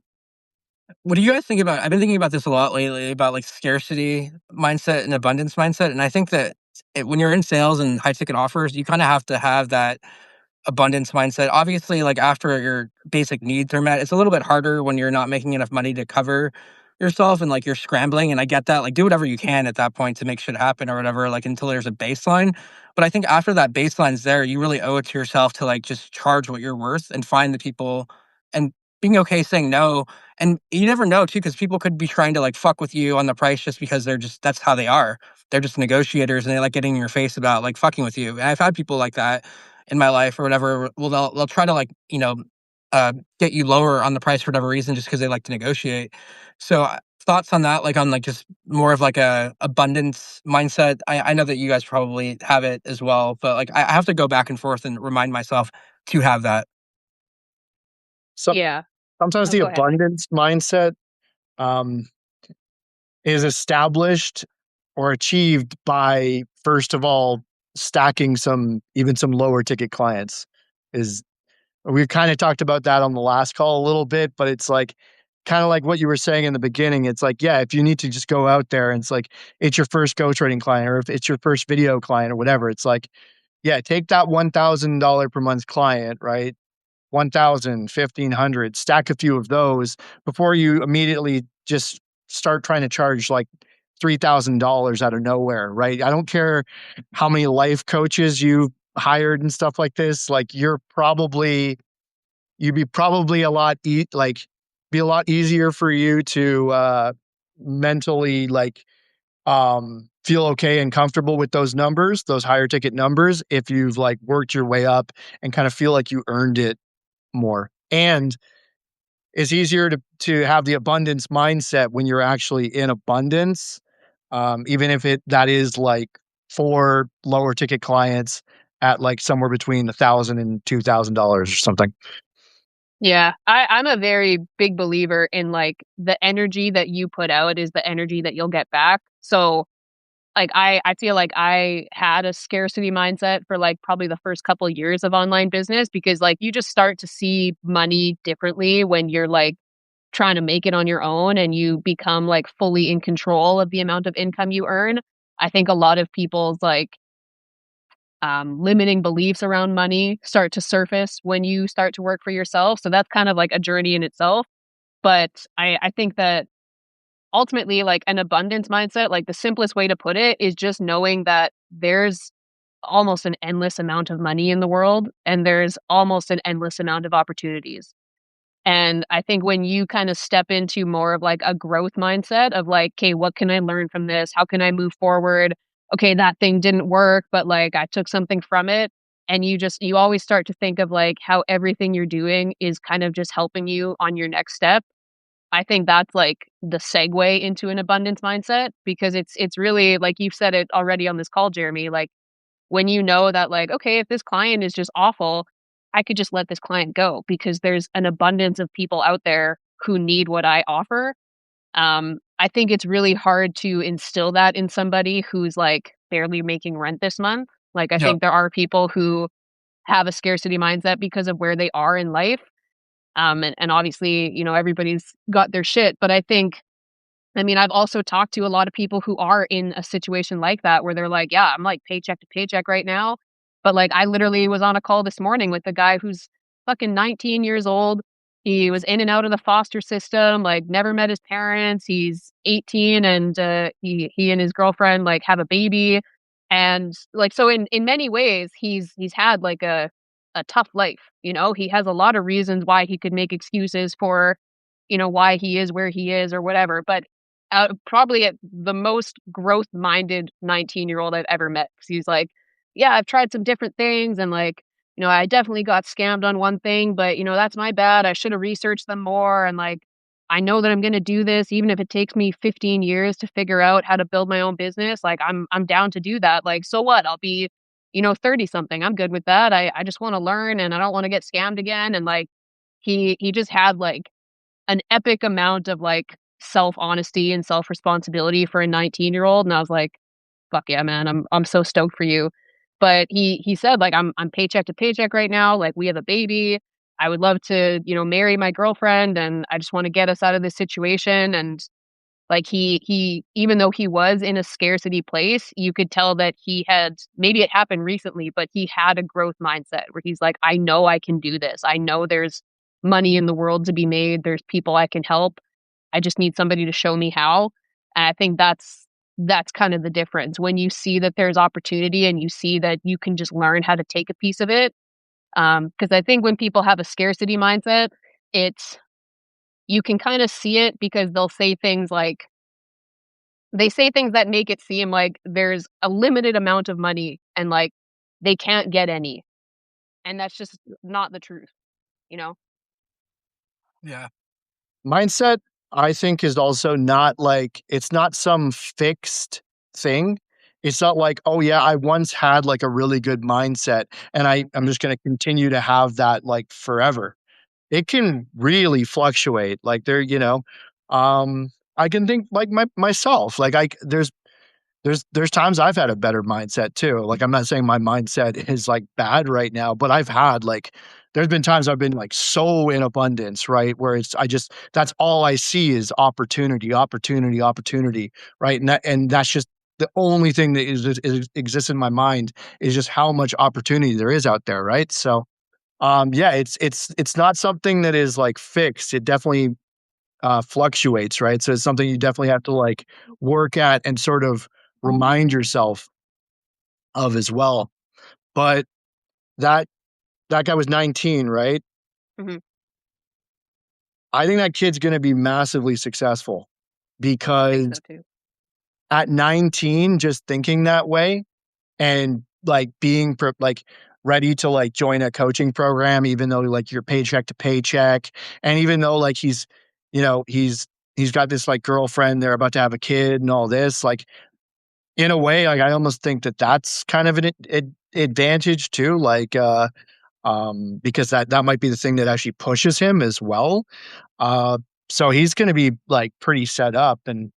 What do you guys think about? I've been thinking about this a lot lately about like scarcity mindset and abundance mindset. And I think that when you're in sales and high ticket offers, you kind of have to have that abundance mindset. Obviously, like after your basic needs are met, it's a little bit harder when you're not making enough money to cover yourself and like you're scrambling. And I get that. Like do whatever you can at that point to make shit happen or whatever, like until there's a baseline. But I think after that baseline's there, you really owe it to yourself to like just charge what you're worth and find the people and being okay saying no. And you never know too, because people could be trying to like fuck with you on the price just because that's how they are. They're just negotiators and they like getting in your face about like fucking with you. And I've had people like that in my life or whatever. Well, they'll try to like get you lower on the price for whatever reason just because they like to negotiate. So thoughts on that, like on like just more of like a abundance mindset. I know that you guys probably have it as well, but like I have to go back and forth and remind myself to have that. So Yeah. sometimes Oh, the go ahead, Mike. abundance mindset um, is established or achieved by first of all stacking some lower ticket clients. Is We kind of talked about that on the last call a little bit, but it's like kind of like what you were saying in the beginning. It's like, yeah, if you need to just go out there and it's like it's your first go trading client or if it's your first video client or whatever, it's like, yeah, take that $1,000 per month client, right? 1,000, 1,500, stack a few of those before you immediately just start trying to charge like $3,000 out of nowhere, right? I don't care how many life coaches you hired and stuff like this. Like you're probably you'd be probably a lot be a lot easier for you to mentally feel okay and comfortable with those numbers, those higher ticket numbers, if you've like worked your way up and kind of feel like you earned it more. And it's easier to have the abundance mindset when you're actually in abundance, even if that is like for lower ticket clients at like somewhere between $1,000 and $2,000 or something. Yeah, I'm a very big believer in like the energy that you put out is the energy that you'll get back. So like I feel like I had a scarcity mindset for like probably the first couple years of online business because like you just start to see money differently when you're like trying to make it on your own and you become like fully in control of the amount of income you earn. I think a lot of people's like limiting beliefs around money start to surface when you start to work for yourself. So that's kind of like a journey in itself. But I think that ultimately, like an abundance mindset, like the simplest way to put it is just knowing that there's almost an endless amount of money in the world and there's almost an endless amount of opportunities. And I think when you kind of step into more of like a growth mindset of like, okay, what can I learn from this? How can I move forward? Okay, that thing didn't work, but like I took something from it. And you always start to think of like how everything you're doing is kind of just helping you on your next step. I think that's like the segue into an abundance mindset because it's really like you've said it already on this call, Jeremy, like when you know that like, okay, if this client is just awful, I could just let this client go because there's an abundance of people out there who need what I offer. I think it's really hard to instill that in somebody who's like barely making rent this month. Like I Yep. think there are people who have a scarcity mindset because of where they are in life. And obviously, you know, everybody's got their shit, but I mean, I've also talked to a lot of people who are in a situation like that where they're like, yeah, I'm like paycheck to paycheck right now. But like, I literally was on a call this morning with a guy who's fucking 19 years old. He was in and out of the foster system, like never met his parents. He's 18 and he and his girlfriend like have a baby. And like, so in many ways, he's had like a tough life. You know, he has a lot of reasons why he could make excuses for, you know, why he is where he is or whatever. But probably at the most growth-minded 19-year-old I've ever met. 'Cause he's like, "Yeah, I've tried some different things and like, you know, I definitely got scammed on one thing, but you know, that's my bad. I should have researched them more and like I know that I'm going to do this even if it takes me 15 years to figure out how to build my own business. Like I'm down to do that. Like so what? I'll be, you know, 30 something. I'm good with that. I just want to learn and I don't want to get scammed again." And like he just had like an epic amount of like self-honesty and self-responsibility for a 19-year-old, and I was like, "Fuck yeah, man. I'm so stoked for you." But he said like I'm paycheck to paycheck right now, like we have a baby. I would love to, you know, marry my girlfriend and I just want to get us out of this situation. And like he even though he was in a scarcity place, you could tell that he had, maybe it happened recently, but he had a growth mindset where he's like, I know I can do this. I know there's money in the world to be made. There's people I can help. I just need somebody to show me how. And I think that's kind of the difference when you see that there's opportunity and you see that you can just learn how to take a piece of it. Because I think when people have a scarcity mindset, it's you can kind of see it because they'll say things like they say things that make it seem like there's a limited amount of money and like they can't get any. And that's just not the truth, you know? Yeah. Mindset, I think, is also not like it's not some fixed thing. It's not like, "Oh, yeah, I once had, like, a really good mindset, and I'm just gonna continue to have that, like, forever." It can really fluctuate, like, I can think, like, myself, like, there's times I've had a better mindset too. Like, I'm not saying my mindset is, like, bad right now, but I've had, like there's been times I've been, like, so in abundance, right? Where I just that's all I see is opportunity, opportunity, opportunity, right? And that's just the only thing that exists in my mind is just how much opportunity there is out there, right? So, yeah, it's not something that is, like, fixed. It definitely fluctuates, right? So it's something you definitely have to like work at and sort of remind yourself of as well. But that that guy was 19, right? Mhm. I think that kid's going to be massively successful I think because so too. at 19, just thinking that way and like being like ready to like join a coaching program, even though like you're paycheck to paycheck, and even though like he's got this like girlfriend, they're about to have a kid and all this, like in a way, like I almost think that that's kind of an advantage too, like because that might be the thing that actually pushes him as well. Uh, so he's going to be like pretty set up, and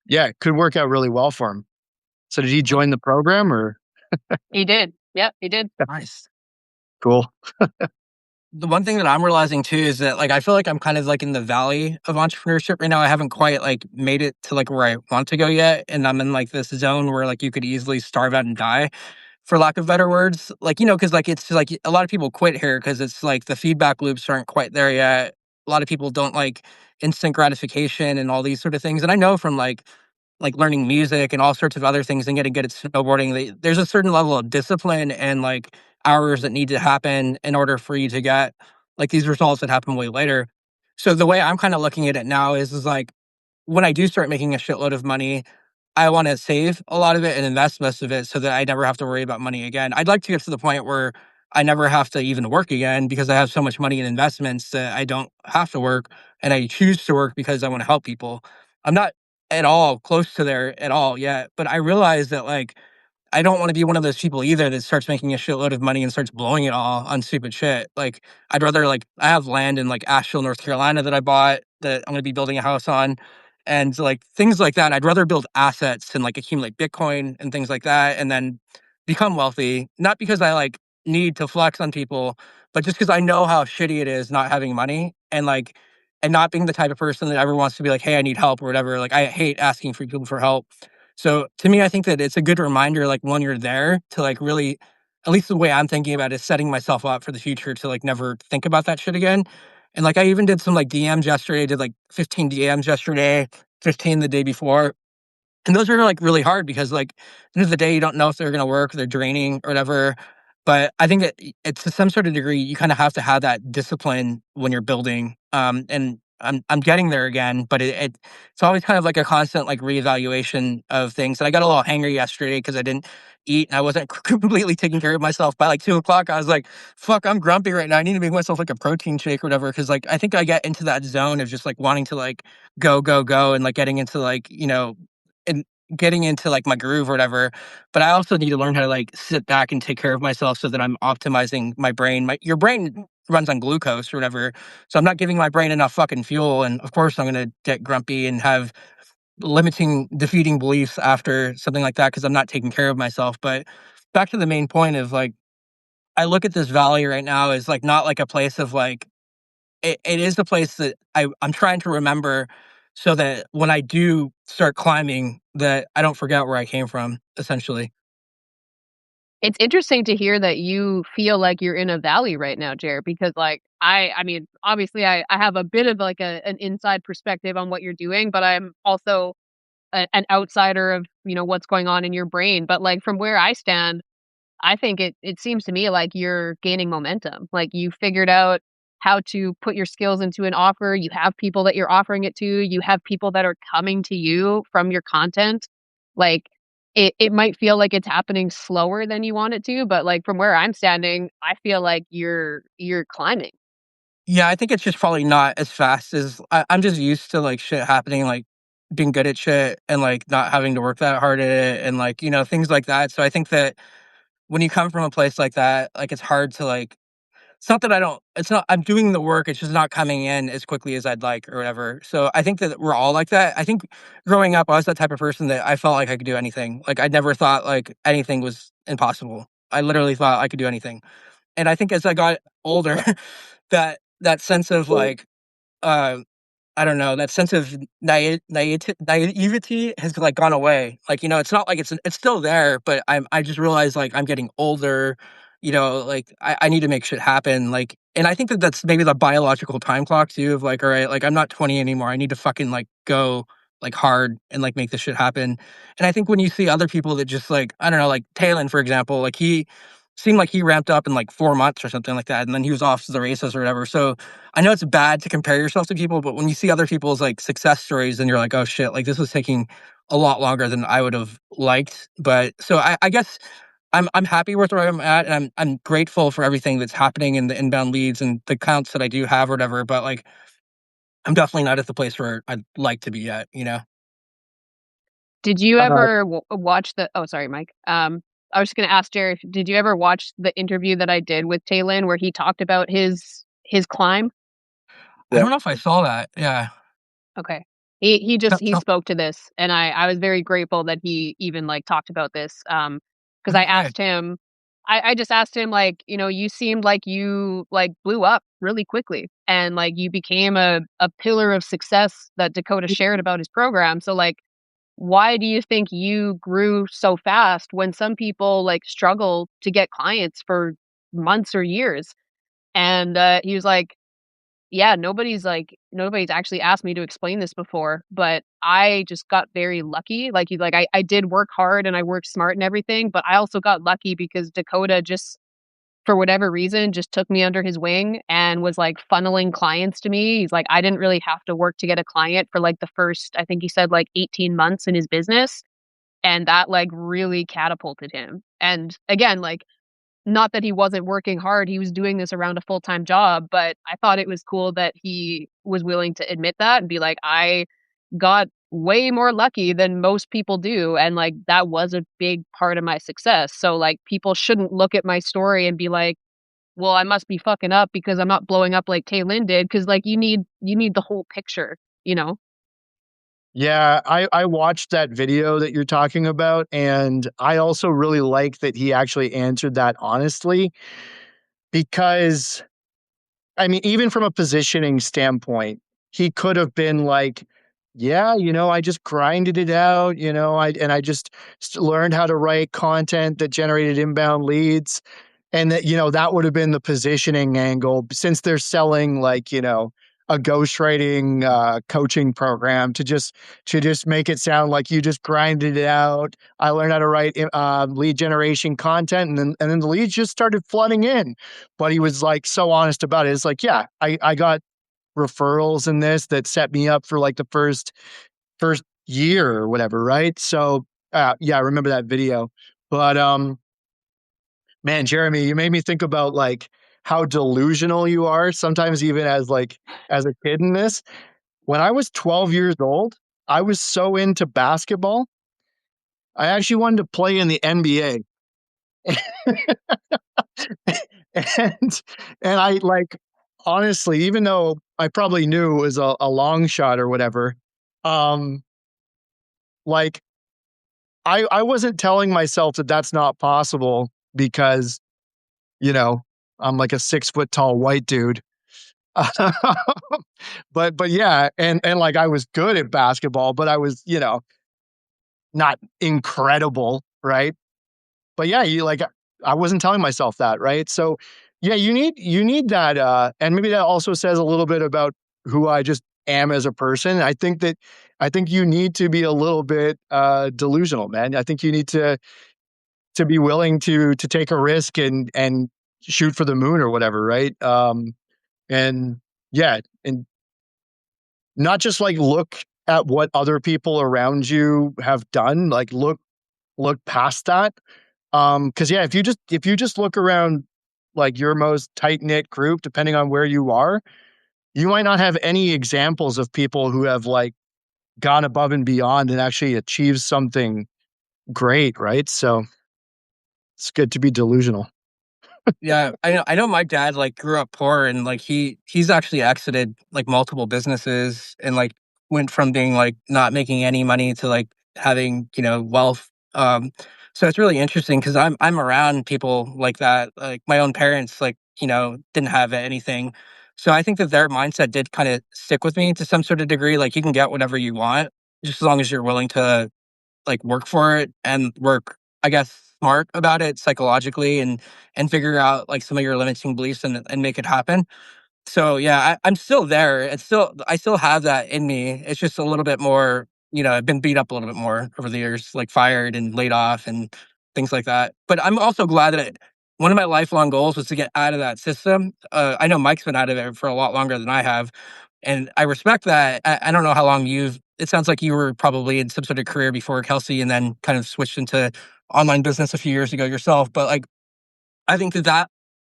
yeah, it could work out really well for him. So did he join the program or? He did. Yep, he did. Nice. Cool. The one thing that I'm realizing too is that like I feel like I'm kind of like in the valley of entrepreneurship right now. I haven't quite like made it to like where I want to go yet, and I'm in like this zone where like you could easily starve out and die, for lack of better words. Like, because like it's like a lot of people quit here because it's like the feedback loops aren't quite there yet. A lot of people don't like instant gratification and all these sort of things. And I know from like learning music and all sorts of other things and getting good at snowboarding, there's a certain level of discipline and like hours that need to happen in order for you to get like these results that happen way later. So the way I'm kind of looking at it now is like when I do start making a shitload of money, I want to save a lot of it and invest most of it so that I never have to worry about money again. I'd like to get to the point where I never have to even work again because I have so much money in investments that I don't have to work and I choose to work because I want to help people. I'm not at all close to there at all yet, but I realize that like I don't want to be one of those people either that starts making a shitload of money and starts blowing it all on stupid shit. Like I'd rather like I have land in like Asheville, North Carolina that I bought that I'm going to be building a house on and like things like that. I'd rather build assets and like accumulate Bitcoin and things like that and then become wealthy, not because I like need to flex on people, but just because I know how shitty it is not having money and not being the type of person that ever wants to be like, hey, I need help or whatever. Like I hate asking for people for help. So to me, I think that it's a good reminder, like when you're there to like really, at least the way I'm thinking about it is setting myself up for the future to like never think about that shit again. And like I even did some like DMs yesterday, I did like 15 DMs yesterday, 15 the day before. And those are like really hard because like at the end of the day, you don't know if they're gonna work, they're draining or whatever. But I think that it's to some sort of degree, you kind of have to have that discipline when you're building. And I'm getting there again, but it's always kind of like a constant like reevaluation of things. And I got a little hangry yesterday because I didn't eat and I wasn't completely taking care of myself. By like 2 o'clock, I was like, "Fuck, I'm grumpy right now. I need to make myself like a protein shake or whatever." Because like I think I get into that zone of just like wanting to like go go go and like getting into like and getting into like my groove or whatever. But I also need to learn how to like sit back and take care of myself so that I'm optimizing my brain. Your brain runs on glucose or whatever. So I'm not giving my brain enough fucking fuel. And of course I'm gonna get grumpy and have limiting defeating beliefs after something like that because I'm not taking care of myself. But back to the main point of like I look at this valley right now as like not like a place of like it is the place that I'm trying to remember so that when I do start climbing, that I don't forget where I came from, essentially. It's interesting to hear that you feel like you're in a valley right now, Jared, because like I mean, obviously I have a bit of like an inside perspective on what you're doing, but I'm also an outsider of, what's going on in your brain. But like from where I stand, I think it seems to me like you're gaining momentum. Like you figured out how to put your skills into an offer. You have people that you're offering it to. You have people that are coming to you from your content. Like it might feel like it's happening slower than you want it to, but like from where I'm standing, I feel like you're climbing. Yeah, I think it's just probably not as fast as I'm just used to like shit happening, like being good at shit and like not having to work that hard at it and like, things like that. So I think that when you come from a place like that, like it's hard to like it's not that I don't it's not I'm doing the work, it's just not coming in as quickly as I'd like or whatever. So I think that we're all like that. I think growing up, I was that type of person that I felt like I could do anything. Like I never thought like anything was impossible. I literally thought I could do anything. And I think as I got older, that sense of like uh I don't know, that sense of naivety has, like, gone away. Like, it's not like it's still there, but I just realized, like, I'm getting older, like, I need to make shit happen, like and I think that that's maybe the biological time clock too of, like, "Alright, like, I'm not 20 anymore. I need to fucking, like, go, like, hard and, like, make this shit happen." And I think when you see other people that just, like I don't know, like, Talon, for example, like, seemed like he ramped up in like 4 months or something like that, and then he was off to the races or whatever. So I know it's bad to compare yourself to people, but when you see other people's like success stories, then you're like, oh shit, like this was taking a lot longer than I would have liked. But so I guess I'm happy with where I'm at, and I'm grateful for everything that's happening in the inbound leads and the counts that I do have or whatever. But like I'm definitely not at the place where I'd like to be yet, you know? Did you Uh, ever watch the oh, sorry, Mike. I was just gonna ask Jerry, did you ever watch the interview that I did with Taylin where he talked about his climb? I yeah. don't know if I saw that. Yeah. Okay. He Tell spoke to this, and I was very grateful that he even, like, talked about this, because I okay. asked him I just asked him, like, "You seemed like you, like, blew up really quickly, and, like, you became a pillar of success that Dakota shared about his program, so, like, why do you think you grew so fast when some people, like, struggle to get clients for months or years?" And, he was like, "Yeah, nobody's actually asked me to explain this before, but I just got very lucky." Like, he's like, I did work hard and I worked smart and everything, but I also got lucky because Dakota just, for whatever reason, just took me under his wing and was, like, funneling clients to me. He's like, I didn't really have to work to get a client for, like, the first, I think he said, like, 18 months in his business, and that, like, really catapulted him. And again, like, not that he wasn't working hard, he was doing this around a full-time job, but I thought it was cool that he was willing to admit that and be like, "I got way more lucky than most people do, and, like, that was a big part of my success." So, like, people shouldn't look at my story and be like, "Well, I must be fucking up because I'm not blowing up like Taylin did," because, like, you need the whole picture, you know? Yeah, I watched that video that you're talking about, and I also really like that he actually answered that honestly because, I mean, even from a positioning standpoint, he could have been like, "Yeah, I just grinded it out, I just learned how to write content that generated inbound leads." And that, that would have been the positioning angle since they're selling like, a ghostwriting coaching program to just make it sound like you just grinded it out. I learned how to write lead generation content, and then the leads just started flooding in. But he was like so honest about it. It's like, yeah, I got referrals in this that set me up for like the first year or whatever, right? So yeah, I remember that video. But man, Jeremy, you made me think about like how delusional you are sometimes even as a kid in this. When I was 12 years old, I was so into basketball. I actually wanted to play in the NBA. and I like honestly, even though I probably knew it was a long shot or whatever, um like I wasn't telling myself that that's not possible because, you know, I'm like a 6 foot tall white dude. But yeah, and like I was good at basketball, but I was, not incredible, right? But yeah, I wasn't telling myself that, right? So yeah, you need that and maybe that also says a little bit about who I just am as a person. I think you need to be a little bit delusional, man. I think you need to be willing to take a risk and shoot for the moon or whatever, right? And yeah, and not just like look at what other people around you have done, like look past that. Because yeah, if you just look around like your most tight-knit group, depending on where you are, you might not have any examples of people who have like gone above and beyond and actually achieved something great, right? So it's good to be delusional. Yeah, I know my dad, like, grew up poor and, like, he's actually exited, like, multiple businesses and, like, went from being, like, not making any money to, like, having, wealth. So it's really interesting because I 'cause I'm around people like that, like, my own parents, like, didn't have anything. So I think that their mindset did kinda stick with me to some sort of degree, like, you can get whatever you want, just as long as you're willing to like work for it and work, I guess, smart about it psychologically and figure out like some of your limiting beliefs and make it happen. So yeah, I'm still there. I still have that in me. It's just a little bit more, I've been beat up a little bit more over the years, like fired and laid off and things like that. But I'm also glad that one of my lifelong goals was to get out of that system. I know Mike's been out of it for a lot longer than I have, and I respect that. I don't know how long you've. It sounds like you were probably in some sort of career before Kelsey, and then kind of switched into online business a few years ago yourself. But like, I think that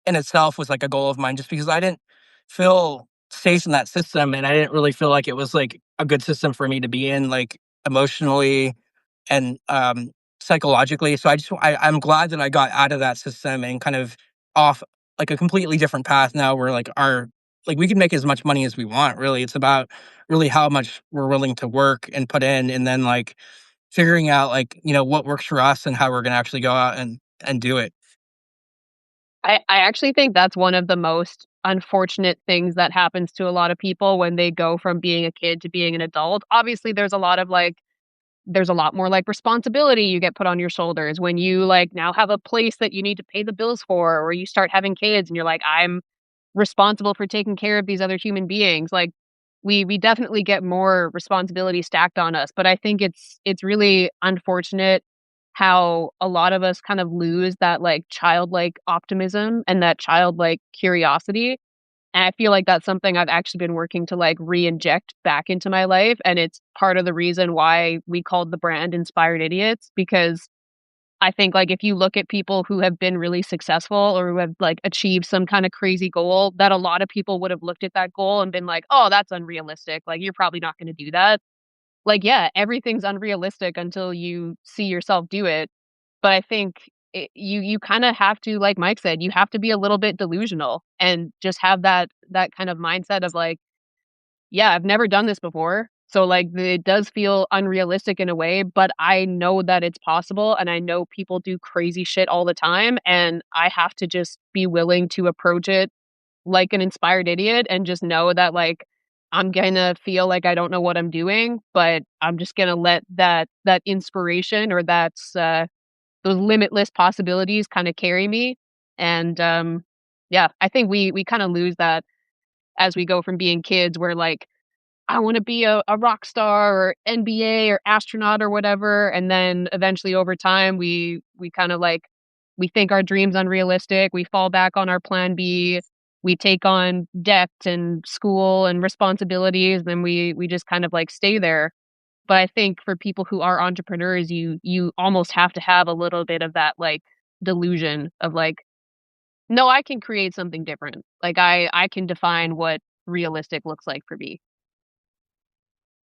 in itself was like a goal of mine, just because I didn't feel safe in that system, and I didn't really feel like it was like a good system for me to be in, like emotionally and psychologically. So I'm glad that I got out of that system and kind of off like a completely different path now, where like our like we can make as much money as we want. Really, it's about really how much we're willing to work and put in, and then like figuring out like what works for us and how we're gonna actually go out and do it. I actually think that's one of the most unfortunate things that happens to a lot of people when they go from being a kid to being an adult. Obviously, there's a lot more like responsibility you get put on your shoulders when you like now have a place that you need to pay the bills for, or you start having kids and you're like, I'm responsible for taking care of these other human beings. Like we definitely get more responsibility stacked on us, but I think it's really unfortunate how a lot of us kind of lose that like childlike optimism and that childlike curiosity. And I feel like that's something I've actually been working to like re-inject back into my life. And it's part of the reason why we called the brand Inspired Idiots, because I think like if you look at people who have been really successful or who have like achieved some kind of crazy goal, that a lot of people would have looked at that goal and been like, oh, that's unrealistic. Like you're probably not going to do that. Like, yeah, everything's unrealistic until you see yourself do it. But I think you kind of have to, like Mike said, you have to be a little bit delusional and just have that kind of mindset of like, yeah, I've never done this before. So like it does feel unrealistic in a way, but I know that it's possible and I know people do crazy shit all the time and I have to just be willing to approach it like an inspired idiot and just know that like I'm gonna feel like I don't know what I'm doing, but I'm just gonna let that inspiration or those limitless possibilities kind of carry me. And yeah, I think we kind of lose that as we go from being kids where like I want to be a rock star or NBA or astronaut or whatever. And then eventually over time we kind of like we think our dreams unrealistic. We fall back on our plan B. We take on debt and school and responsibilities, then we just kind of like stay there. But I think for people who are entrepreneurs, you almost have to have a little bit of that like delusion of like, no, I can create something different. Like I can define what realistic looks like for me.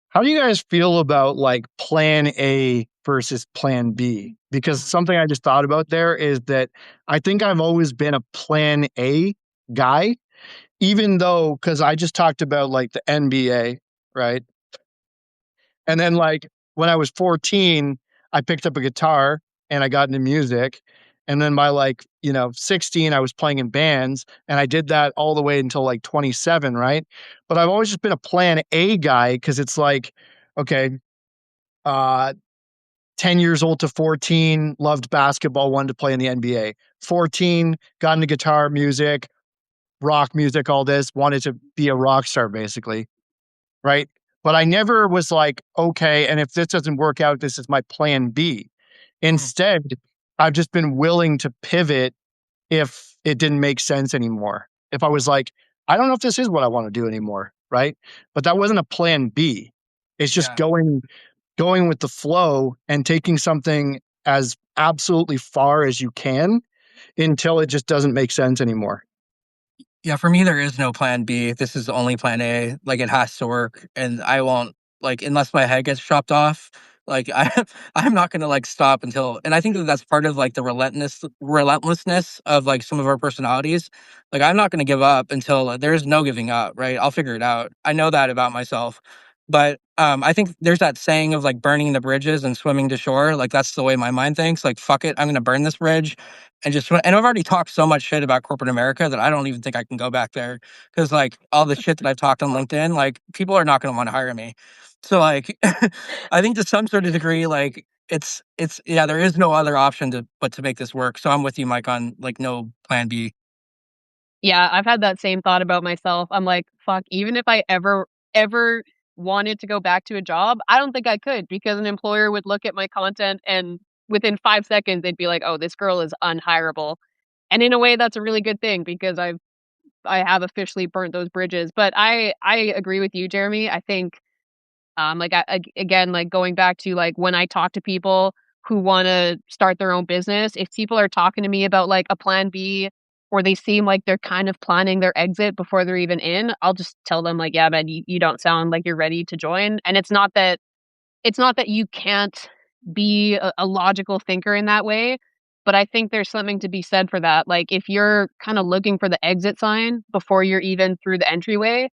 How do you guys feel about like plan A versus plan B? Because something I just thought about there is that I think I've always been a plan A guy, even though, because I just talked about like the NBA, right? And then like when I was 14, I picked up a guitar and I got into music. And then by like, 16, I was playing in bands and I did that all the way until like 27, right? But I've always just been a plan A guy because it's like, okay, uh, 10 years old to 14, loved basketball, wanted to play in the NBA. 14, got into guitar music, rock music, all this, wanted to be a rock star basically, right? But I never was like, okay, and if this doesn't work out, this is my plan B. Hmm. Instead, I've just been willing to pivot if it didn't make sense anymore. If I was like, I don't know if this is what I want to do anymore, right? But that wasn't a plan B. It's just Yeah. going with the flow and taking something as absolutely far as you can until it just doesn't make sense anymore. Yeah, for me, there is no plan B. This is the only plan A. Like, it has to work, and I won't like unless my head gets chopped off. Like, I'm not gonna like stop until. And I think that that's part of like the relentlessness of like some of our personalities. Like, I'm not gonna give up until there's no giving up. Right? I'll figure it out. I know that about myself. But I think there's that saying of like burning the bridges and swimming to shore. Like, that's the way my mind thinks. Like, fuck it, I'm gonna burn this bridge and just and I've already talked so much shit about corporate America that I don't even think I can go back there because like all the shit that I've talked on LinkedIn, like people are not going to want to hire me. So like, I think to some sort of degree, like it's yeah, there is no other option to but to make this work. So I'm with you, Mike, on like no plan B. Yeah, I've had that same thought about myself. I'm like, fuck, even if I ever wanted to go back to a job, I don't think I could because an employer would look at my content and within 5 seconds they'd be like, "Oh, this girl is unhireable." And in a way, that's a really good thing because I have officially burnt those bridges. But I agree with you, Jeremy. I think again, like going back to like when I talk to people who want to start their own business, if people are talking to me about like a plan B or they seem like they're kind of planning their exit before they're even in, I'll just tell them like, yeah, man, you don't sound like you're ready to join. And it's not that you can't be a logical thinker in that way, but I think there's something to be said for that. Like if you're kind of looking for the exit sign before you're even through the entryway,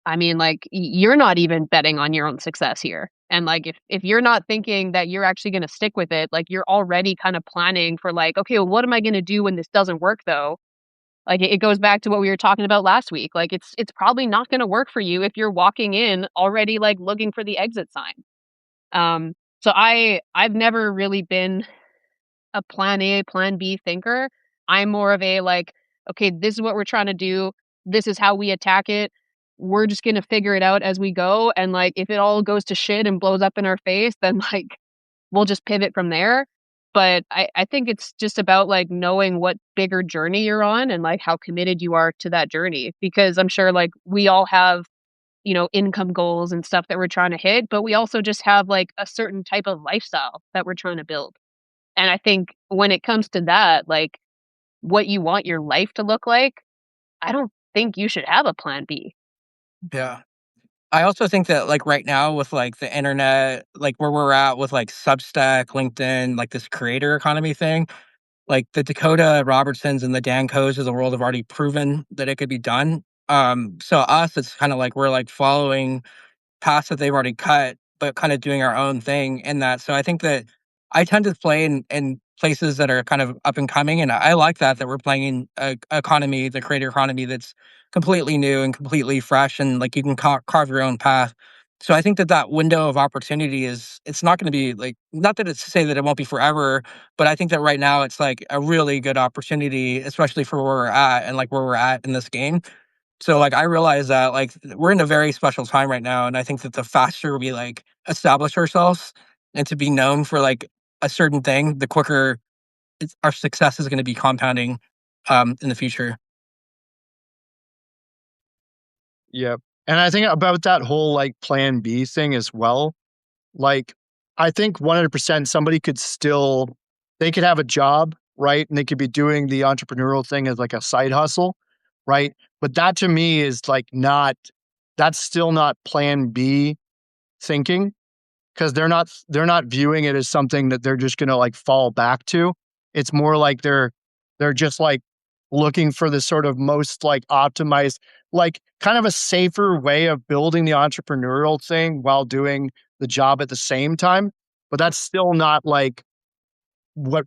I mean, like you're not even betting on your own success here. And like if you're not thinking that you're actually going to stick with it, like you're already kind of planning for like, okay, well, what am I going to do when this doesn't work though? Like it goes back to what we were talking about last week. Like it's probably not going to work for you if you're walking in already like looking for the exit sign. So I've never really been a plan A, plan B thinker. I'm more of a like, okay, this is what we're trying to do. This is how we attack it. We're just gonna figure it out as we go. And like if it all goes to shit and blows up in our face, then like we'll just pivot from there. But I think it's just about like knowing what bigger journey you're on and like how committed you are to that journey. Because I'm sure like we all have, income goals and stuff that we're trying to hit, but we also just have like a certain type of lifestyle that we're trying to build. And I think when it comes to that, like what you want your life to look like, I don't think you should have a plan B. Yeah. I also think that, like, right now with, like, the internet, like, where we're at with, like, Substack, LinkedIn, like, this creator economy thing, like, the Dakota Robertsons and the Dan Coes of the world have already proven that it could be done. So us, it's kinda like we're, like, following paths that they've already cut, but kind of doing our own thing in that. So I think that I tend to play in places that are kind of up and coming, and I like that we're playing in a economy, the creator economy that's completely new and completely fresh, and like you can carve your own path. So I think that window of opportunity is it's not going to be like not that it's to say that it won't be forever, but I think that right now it's like a really good opportunity, especially for where we're at and like where we're at in this game. So, like, I realize that, like, we're in a very special time right now, and I think that the faster we, like, establish ourselves and to be known for, like, a certain thing, the quicker our success is gonna be compounding, in the future. Yep. And I think about that whole like plan B thing as well. Like, I think 100% somebody could still, they could have a job, right? And they could be doing the entrepreneurial thing as like a side hustle, right? But that to me is like not, that's still not plan B thinking because they're not viewing it as something that they're just gonna like fall back to. It's more like they're just like looking for the sort of most like optimized, like kind of a safer way of building the entrepreneurial thing while doing the job at the same time. But that's still not like what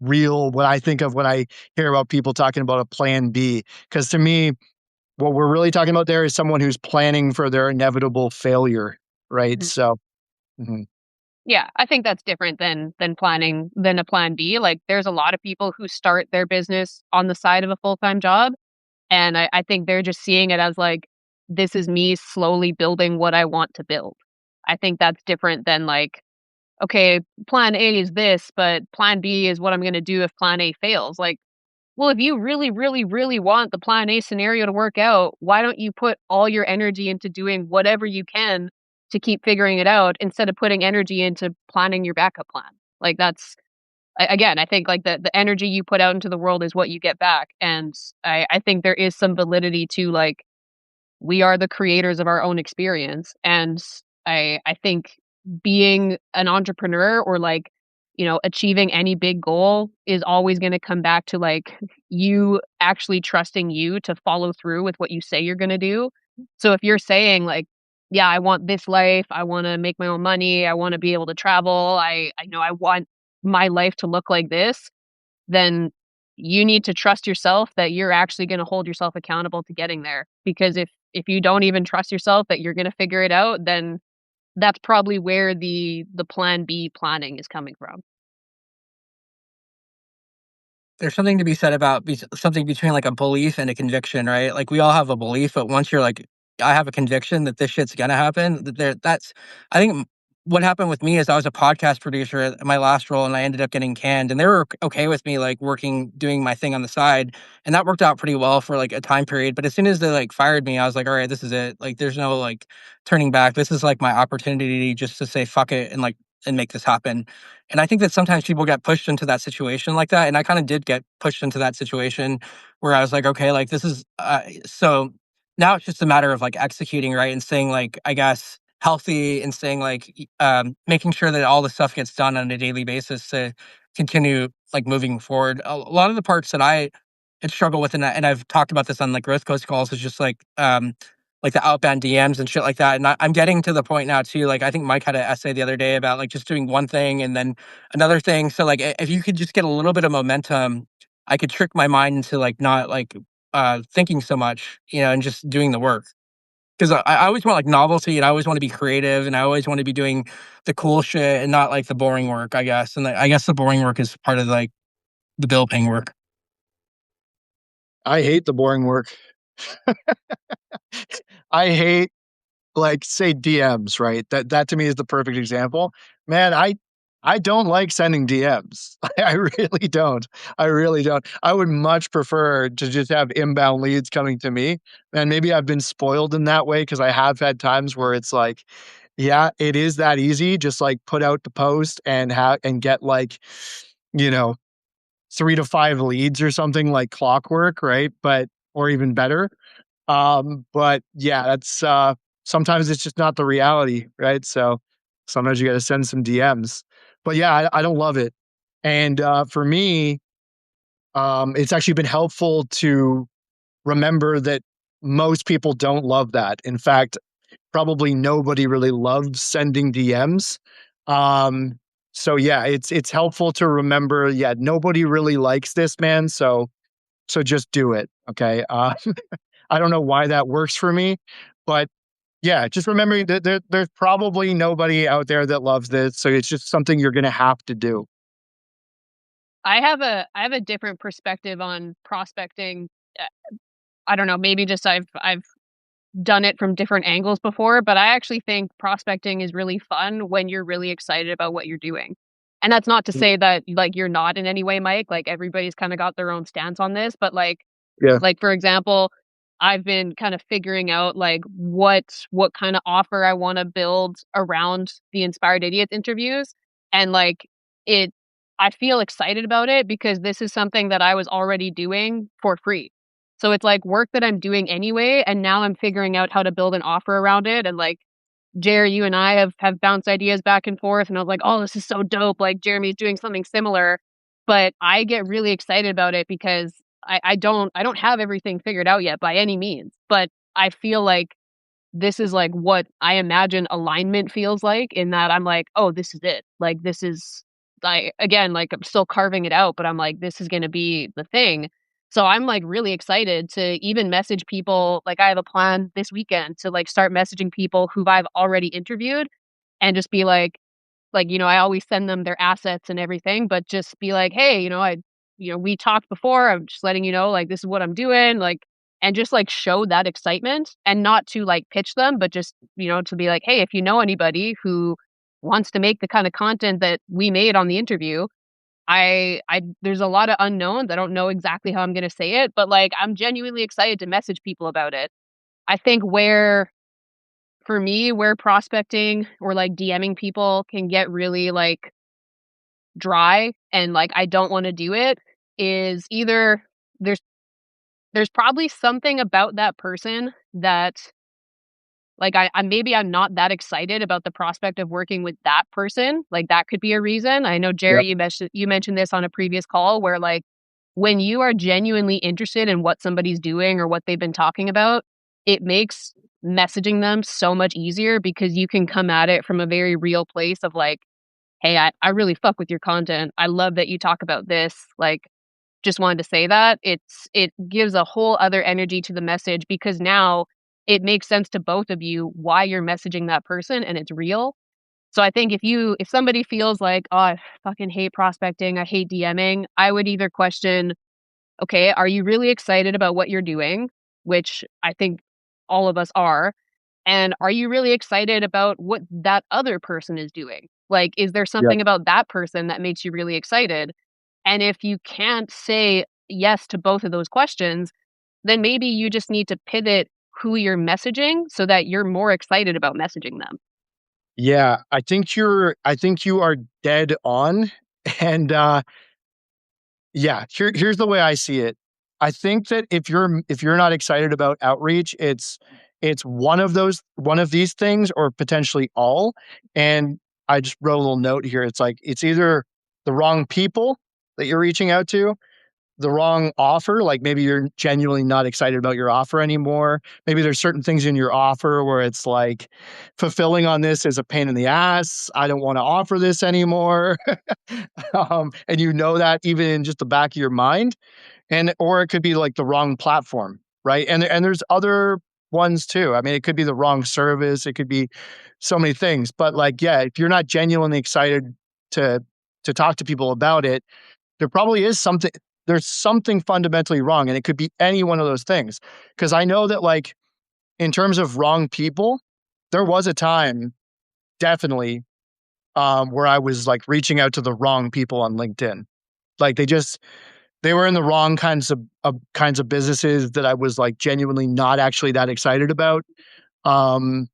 I think of when I hear about people talking about a plan B. Because to me, what we're really talking about there is someone who's planning for their inevitable failure, right? Mhm. So, mhm. Yeah, I think that's different than planning than a plan B. Like there's a lot of people who start their business on the side of a full-time job. And I think they're just seeing it as like, this is me slowly building what I want to build. I think that's different than like, okay, plan A is this, but plan B is what I'm going to do if plan A fails. Like, well, if you really, really, really want the plan A scenario to work out, why don't you put all your energy into doing whatever you can to keep figuring it out instead of putting energy into planning your backup plan? Like that's again, I think like the energy you put out into the world is what you get back. And I think there is some validity to like we are the creators of our own experience. And I think being an entrepreneur or like, achieving any big goal is always going to come back to like you actually trusting you to follow through with what you say you're going to do. So if you're saying like, yeah, I want this life, I want to make my own money, I want to be able to travel, I know I want my life to look like this, then you need to trust yourself that you're actually going to hold yourself accountable to getting there. Because if you don't even trust yourself that you're going to figure it out, then that's probably where the plan B planning is coming from. There's something to be said about something between, like, a belief and a conviction, right? Like, we all have a belief, but once you're like, "I have a conviction that this shit's gonna happen," that that's I think what happened with me is I was a podcast producer at my last role, and I ended up getting canned, and they were okay with me like working, doing my thing on the side, and that worked out pretty well for like a time period. But as soon as they like fired me, I was like, all right, this is it. Like, there's no like turning back. This is like my opportunity just to say fuck it and like and make this happen. And I think that sometimes people get pushed into that situation like that, and I kind of did get pushed into that situation where I was like, okay, like this is so now it's just a matter of like executing right and staying like I guess healthy and staying like making sure that all the stuff gets done on a daily basis to continue like moving forward. A lot of the parts that I had struggled with, and I've talked about this on like growth coach calls, is just like the outbound DMs and shit like that. And I'm getting to the point now too. Like I think Mike had an essay the other day about like just doing one thing and then another thing. So like if you could just get a little bit of momentum, I could trick my mind into like not like thinking so much, and just doing the work. Because I always want like novelty, and I always want to be creative, and I always want to be doing the cool shit and not like the boring work, I guess. And I guess the boring work is part of like the bill paying work. I hate the boring work. I hate, like, say DMs, right? That to me is the perfect example. Man, I don't like sending DMs. I really don't. I really don't. I would much prefer to just have inbound leads coming to me. And maybe I've been spoiled in that way because I have had times where it's like, yeah, it is that easy. Just like put out the post and have and get like, you know, 3 to 5 leads or something like clockwork, right? But or even better. But yeah, that's sometimes it's just not the reality, right? So sometimes you got to send some DMs. But yeah, I don't love it. And for me, it's actually been helpful to remember that most people don't love that. In fact, probably nobody really loves sending DMs. Um, so yeah, it's helpful to remember, yeah, nobody really likes this, man. So just do it. Okay. I don't know why that works for me, but yeah, just remembering that there's probably nobody out there that loves this. So it's just something you're going to have to do. I have a different perspective on prospecting. Uh, I don't know, maybe just I've done it from different angles before, but I actually think prospecting is really fun when you're really excited about what you're doing. And that's not to say that like you're not in any way, Mike. Like everybody's kind of got their own stance on this, but Yeah. like for example, I've been kind of figuring out like what kind of offer I want to build around the Inspired Idiots interviews, and like it I feel excited about it because this is something that I was already doing for free. So it's like work that I'm doing anyway, and now I'm figuring out how to build an offer around it. And like Jerry, you and I have bounced ideas back and forth, and I was like, "Oh, this is so dope! Like Jeremy's doing something similar." But I get really excited about it because I don't have everything figured out yet by any means. But I feel like this is like what I imagine alignment feels like, in that I'm like, "Oh, this is it. Like this is I again like I'm still carving it out, but I'm like this is going to be the thing." So I'm like really excited to even message people. Like I have a plan this weekend to like start messaging people who I've already interviewed and just be like, I always send them their assets and everything, but just be like, "Hey, we talked before. I'm just letting you know, like, this is what I'm doing." Like, and just like show that excitement, and not to like pitch them, but just, to be like, "Hey, if you know anybody who wants to make the kind of content that we made on the interview, there's a lot of unknowns. I don't know exactly how I'm going to say it, but like, I'm genuinely excited to message people about it." I think for me, where prospecting or like DMing people can get really like dry and like I don't want to do it is either there's there's probably something about that person that like I maybe I'm not that excited about the prospect of working with that person. Like that could be a reason. I know Yep. Jerry, you mentioned this on a previous call where like when you are genuinely interested in what somebody's doing or what they've been talking about, it makes messaging them so much easier because you can come at it from a very real place of like, "Hey, I really fuck with your content. I love that you talk about this." Like, just wanted to say that. It gives a whole other energy to the message because now it makes sense to both of you why you're messaging that person and it's real. So I think if somebody feels like, "Oh, I fucking hate prospecting, I hate DMing," I would either question, "Okay, are you really excited about what you're doing?" Which I think all of us are. And are you really excited about what that other person is doing? Like, is there Yep. something about that person that makes you really excited? And if you can't say yes to both of those questions, then maybe you just need to pivot who you're messaging so that you're more excited about messaging them. Yeah, I think you are dead on. And yeah, here's the way I see it. I think that if you're not excited about outreach, it's one of these things or potentially all. And I just wrote a little note here. It's like it's either the wrong people that you're reaching out to, the wrong offer, like maybe you're genuinely not excited about your offer anymore. Maybe there's certain things in your offer where it's like fulfilling on this is a pain in the ass. I don't want to offer this anymore. And you know that even in just the back of your mind, and or it could be like the wrong platform, right? And there's other ones too. I mean, it could be the wrong service. It could be so many things. But like, yeah, if you're not genuinely excited to talk to people about it, there probably is something. There's something fundamentally wrong, and it could be any one of those things. Because I know that, like, in terms of wrong people, there was a time, definitely, where I was like reaching out to the wrong people on LinkedIn. Like they were in the wrong kinds of businesses that I was like genuinely not actually that excited about. Um,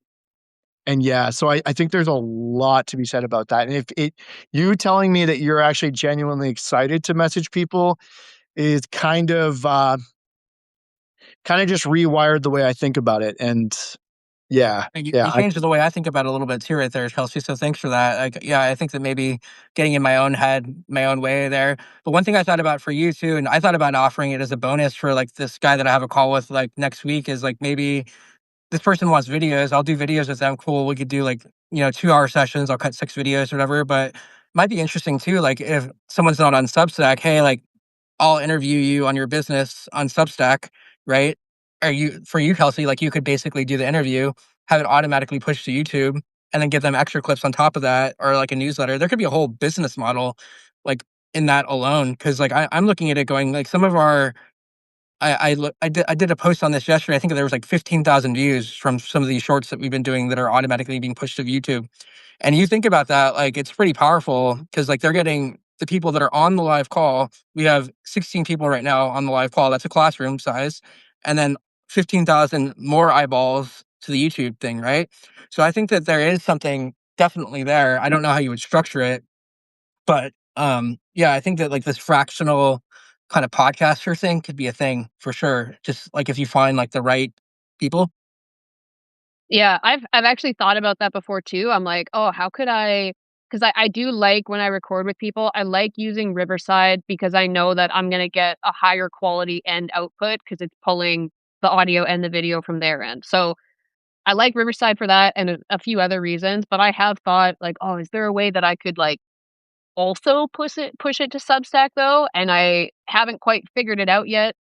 and yeah, so I think there's a lot to be said about that. And if it you telling me that you're actually genuinely excited to message people is kind of just rewired the way I think about it. And yeah, And you, yeah, you changed the way I think about it a little bit too, right there, Kelsey. So thanks for that. Like, yeah, I think that maybe getting in my own head, my own way there. But one thing I thought about for you too, and I thought about offering it as a bonus for like this guy that I have a call with like next week is like maybe this person wants videos. I'll do videos with them. Cool. We could do like, 2 hour sessions. I'll cut 6 videos or whatever. But might be interesting too. Like if someone's not on Substack, hey, like I'll interview you on your business on Substack, right? Are you for you, Kelsey? Like you could basically do the interview, have it automatically push to YouTube, and then give them extra clips on top of that, or like a newsletter. There could be a whole business model, like in that alone. Because like I'm looking at it going like some of our I did a post on this yesterday. I think there was like 15,000 views from some of these shorts that we've been doing that are automatically being pushed to YouTube. And you think about that, like it's pretty powerful because like they're getting the people that are on the live call. We have 16 people right now on the live call. That's a classroom size. And then 15,000 more eyeballs to the YouTube thing, right? So I think that there is something definitely there. I don't know how you would structure it, but yeah, I think that like this fractional kind of podcaster thing could be a thing for sure. Just like if you find like the right people. Yeah, I've actually thought about that before too. I'm like, "Oh, how could I?" Because I do like when I record with people, I like using Riverside because I know that I'm gonna get a higher quality end output because it's pulling the audio and the video from their end. So, I like Riverside for that and a few other reasons, but I have thought like, "Oh, is there a way that I could, like, also push it to Substack, though?" And I haven't quite figured it out yet.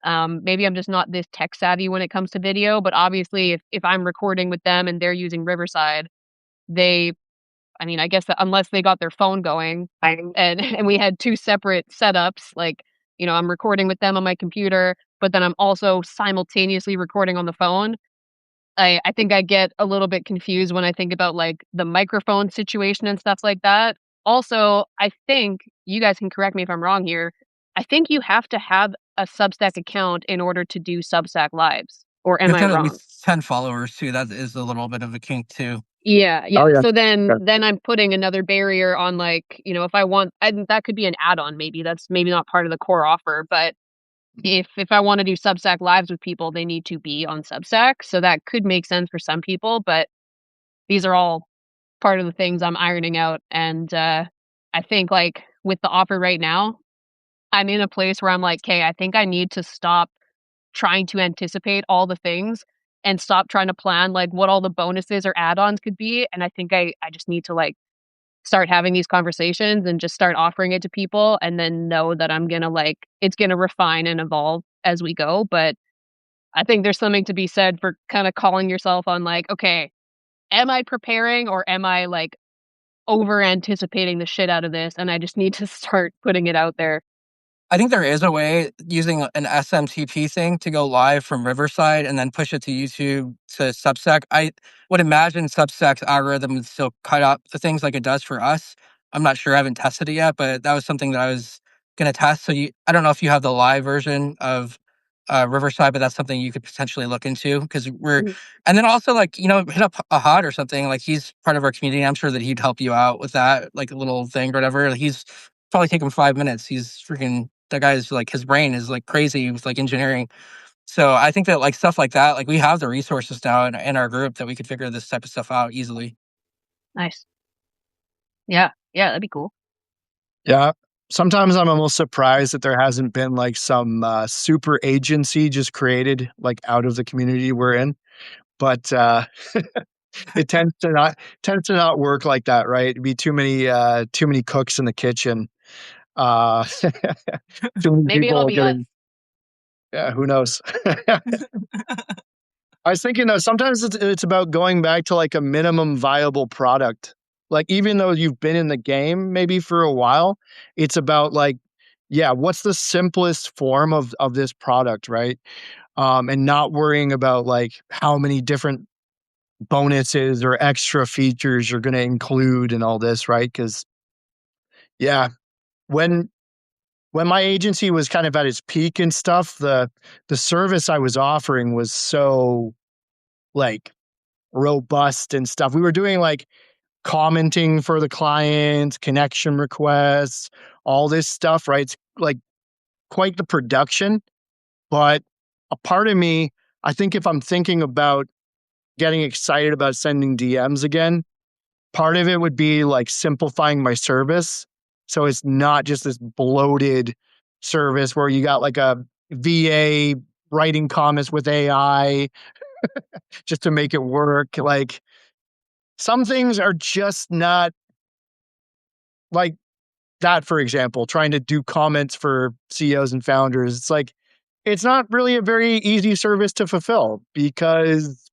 Maybe I'm just not this tech savvy when it comes to video, but obviously if I'm recording with them and they're using Riverside, they I mean, I guess that unless they got their phone going and and we had 2 separate setups, like, I'm recording with them on my computer, but then I'm also simultaneously recording on the phone. I think I get a little bit confused when I think about, like, the microphone situation and stuff like that. Also, I think you guys can correct me if I'm wrong here. I think you have to have a Substack account in order to do Substack Lives, or You am have to I have at wrong? least 10 followers too. That is a little bit of a kink too. Yeah, yeah. oh yeah, So then yeah. then I'm putting another barrier on, like, if I want and that could be an add-on maybe, that's maybe not part of the core offer, but if I wanna do Substack Lives with people, they need to be on Substack, so that could make sense for some people, but these are all part of the things I'm ironing out, and, I think, like, with the offer right now, I'm in a place where I'm like, "'Kay, I think I need to stop trying to anticipate all the things and stop trying to plan, like, what all the bonuses or add-ons could be, and I think I just need to, like, start having these conversations and just start offering it to people and then know that I'm gonna, like it's gonna refine and evolve as we go, but I think there's something to be said for kinda calling yourself on, like, "Okay, am I preparing or am I, like, over anticipating the shit out of this, and I just need to start putting it out there." I think there is a way using an SMTP thing to go live from Riverside and then push it to YouTube to Substack. I would imagine Substack's algorithm would still cut up the things like it does for us. I'm not sure. I haven't tested it yet, but that was something that I was going to test. So I don't know if you have the live version of Riverside, but that's something you could potentially look into because Mhm. and then also like, hit up Ahad or something. Like he's part of our community. I'm sure that he'd help you out with that, like a little thing or whatever. He's probably take him 5 minutes. He's freaking that guy's like his brain is like crazy with like engineering. So I think that like stuff like that, like we have the resources now in our group that we could figure this type of stuff out easily. Nice. Yeah. Yeah, that'd be cool. Yeah. Sometimes I'm almost surprised that there hasn't been like some super agency just created like out of the community we're in. But it tends to not work like that, right? It'd be too many cooks in the kitchen. Uh, too many Maybe it'll people be us. getting, yeah, who knows? I was thinking though, sometimes it's about going back to like a minimum viable product. Like even though you've been in the game maybe for a while, it's about like, yeah, what's the simplest form of this product, right? And not worrying about like how many different bonuses or extra features you're going to include and all this, right? Because yeah, when my agency was kind of at its peak and stuff, the service I was offering was so like robust and stuff. We were doing like commenting for the client, connection requests, all this stuff, right? It's like quite the production. But a part of me, I think if I'm thinking about getting excited about sending DMs again, part of it would be like simplifying my service. So it's not just this bloated service where you got like a VA writing comments with AI just to make it work. Like some things are just not like that, for example, trying to do comments for CEOs and founders. It's like, it's not really a very easy service to fulfill because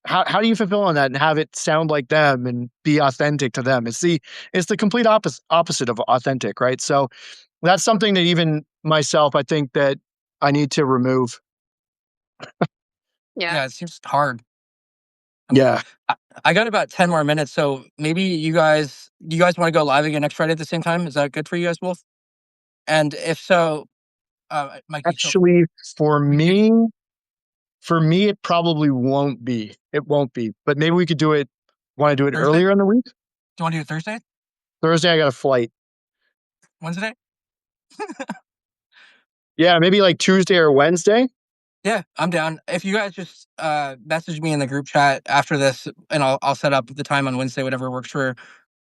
how do you fulfill on that and have it sound like them and be authentic to them? It's the complete opposite of authentic, right? So that's something that even myself, I think that I need to remove. Yeah. Yeah, it seems hard. Yeah. I, I got about 10 more minutes, so maybe you guys want to go live again next Friday at the same time? Is that good for you guys both? And if so, Mikey, feel Actually, for free. Do me, for me, it probably won't be. It won't be. But maybe we could do it. Want to do it Thursday? Do earlier in the week? you want to do it Thursday? Thursday, I got a flight. Wednesday? Yeah, maybe like Tuesday or Wednesday. Yeah, I'm down. If you guys just message me in the group chat after this, and I'll set up the time on Wednesday, whatever works for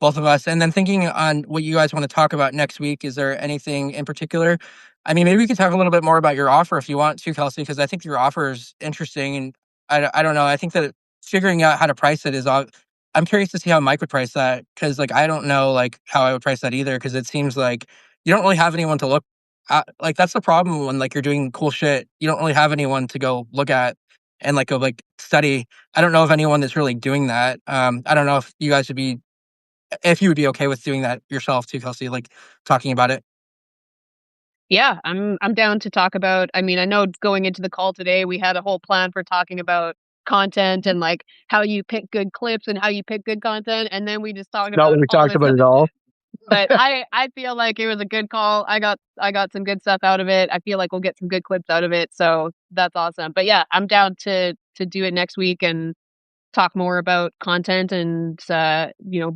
both of us. And then thinking on what you guys want to talk about next week, is there anything in particular? I mean, maybe we could talk a little bit more about your offer if you want to, Kelsey, because I think your offer is interesting. And I don't know. I think that figuring out how to price it is all. I'm curious to see how Mike would price that because, like, I don't know, like, how I would price that either because it seems like you don't really have anyone to look at. Like, that's the problem when, like, you're doing cool shit. You don't really have anyone to go look at and, like, go, like, study. I don't know of anyone that's really doing that. I don't know if you would be okay with doing that yourself too, Kelsey, like talking about it. Yeah, I'm down to talk about. I mean, I know going into the call today, we had a whole plan for talking about content and like how you pick good clips and how you pick good content, and then we just talked Not about what we all talked this about other at all. shit. But I feel like it was a good call. I got some good stuff out of it. I feel like we'll get some good clips out of it. So that's awesome. But yeah, I'm down to do it next week and talk more about content and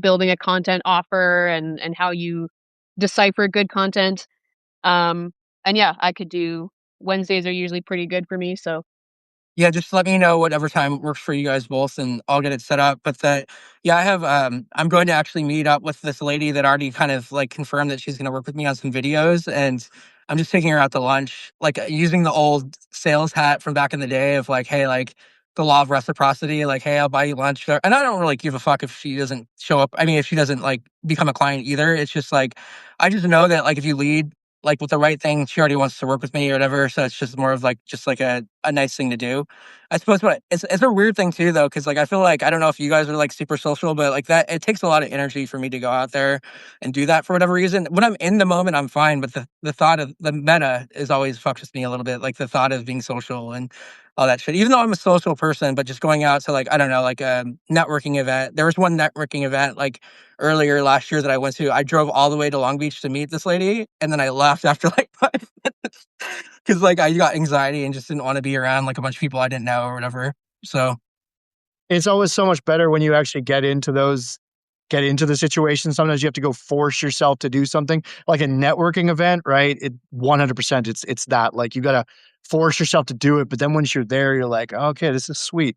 building a content offer and how you decipher good content. Um, and yeah, I could do Wednesdays are usually pretty good for me. So Yeah, just let me know whatever time works for you guys both, and I'll get it set up. But yeah, I'm going to actually meet up with this lady that already kind of like confirmed that she's going to work with me on some videos, and I'm just taking her out to lunch, like using the old sales hat from back in the day of like, hey, like the law of reciprocity, like, hey, I'll buy you lunch, and I don't really give a fuck if she doesn't show up. I mean, if she doesn't like become a client either, it's just like I just know that like if you lead like with the right thing, she already wants to work with me or whatever. So it's just more of like just like a nice thing to do. I suppose, but it's a weird thing too, though, because like I feel like I don't know if you guys are like super social, but like that it takes a lot of energy for me to go out there and do that for whatever reason. When I'm in the moment, I'm fine, but the thought of the meta is always fucks with me a little bit, like the thought of being social and all that shit. Even though I'm a social person, but just going out to like I don't know, like a networking event. There was one networking event like earlier last year that I went to. I drove all the way to Long Beach to meet this lady, and then I left after like 5 minutes because like I got anxiety and just didn't want to be around like a bunch of people I didn't know or whatever. So It's always so much better when you actually get into the situation. Sometimes you have to go force yourself to do something like a networking event, right? It 100%, it's that, like, you gotta force yourself to do it, but then once you're there, you're like, "Okay, this is sweet."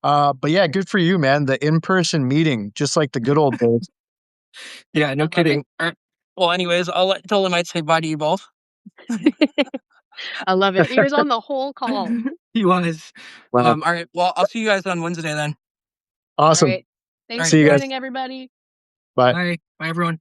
But yeah, good for you, man. The in-person meeting, just like the good old days. yeah, no I love it. kidding. Well, anyways, I'll let Dolomite say bye to you both. I love it. He was on the whole call. He was. Wow. All right. Well, I'll see you guys on Wednesday then. All Awesome. right. All Thanks right. for See you guys. joining, everybody. Bye. Bye. Bye, everyone.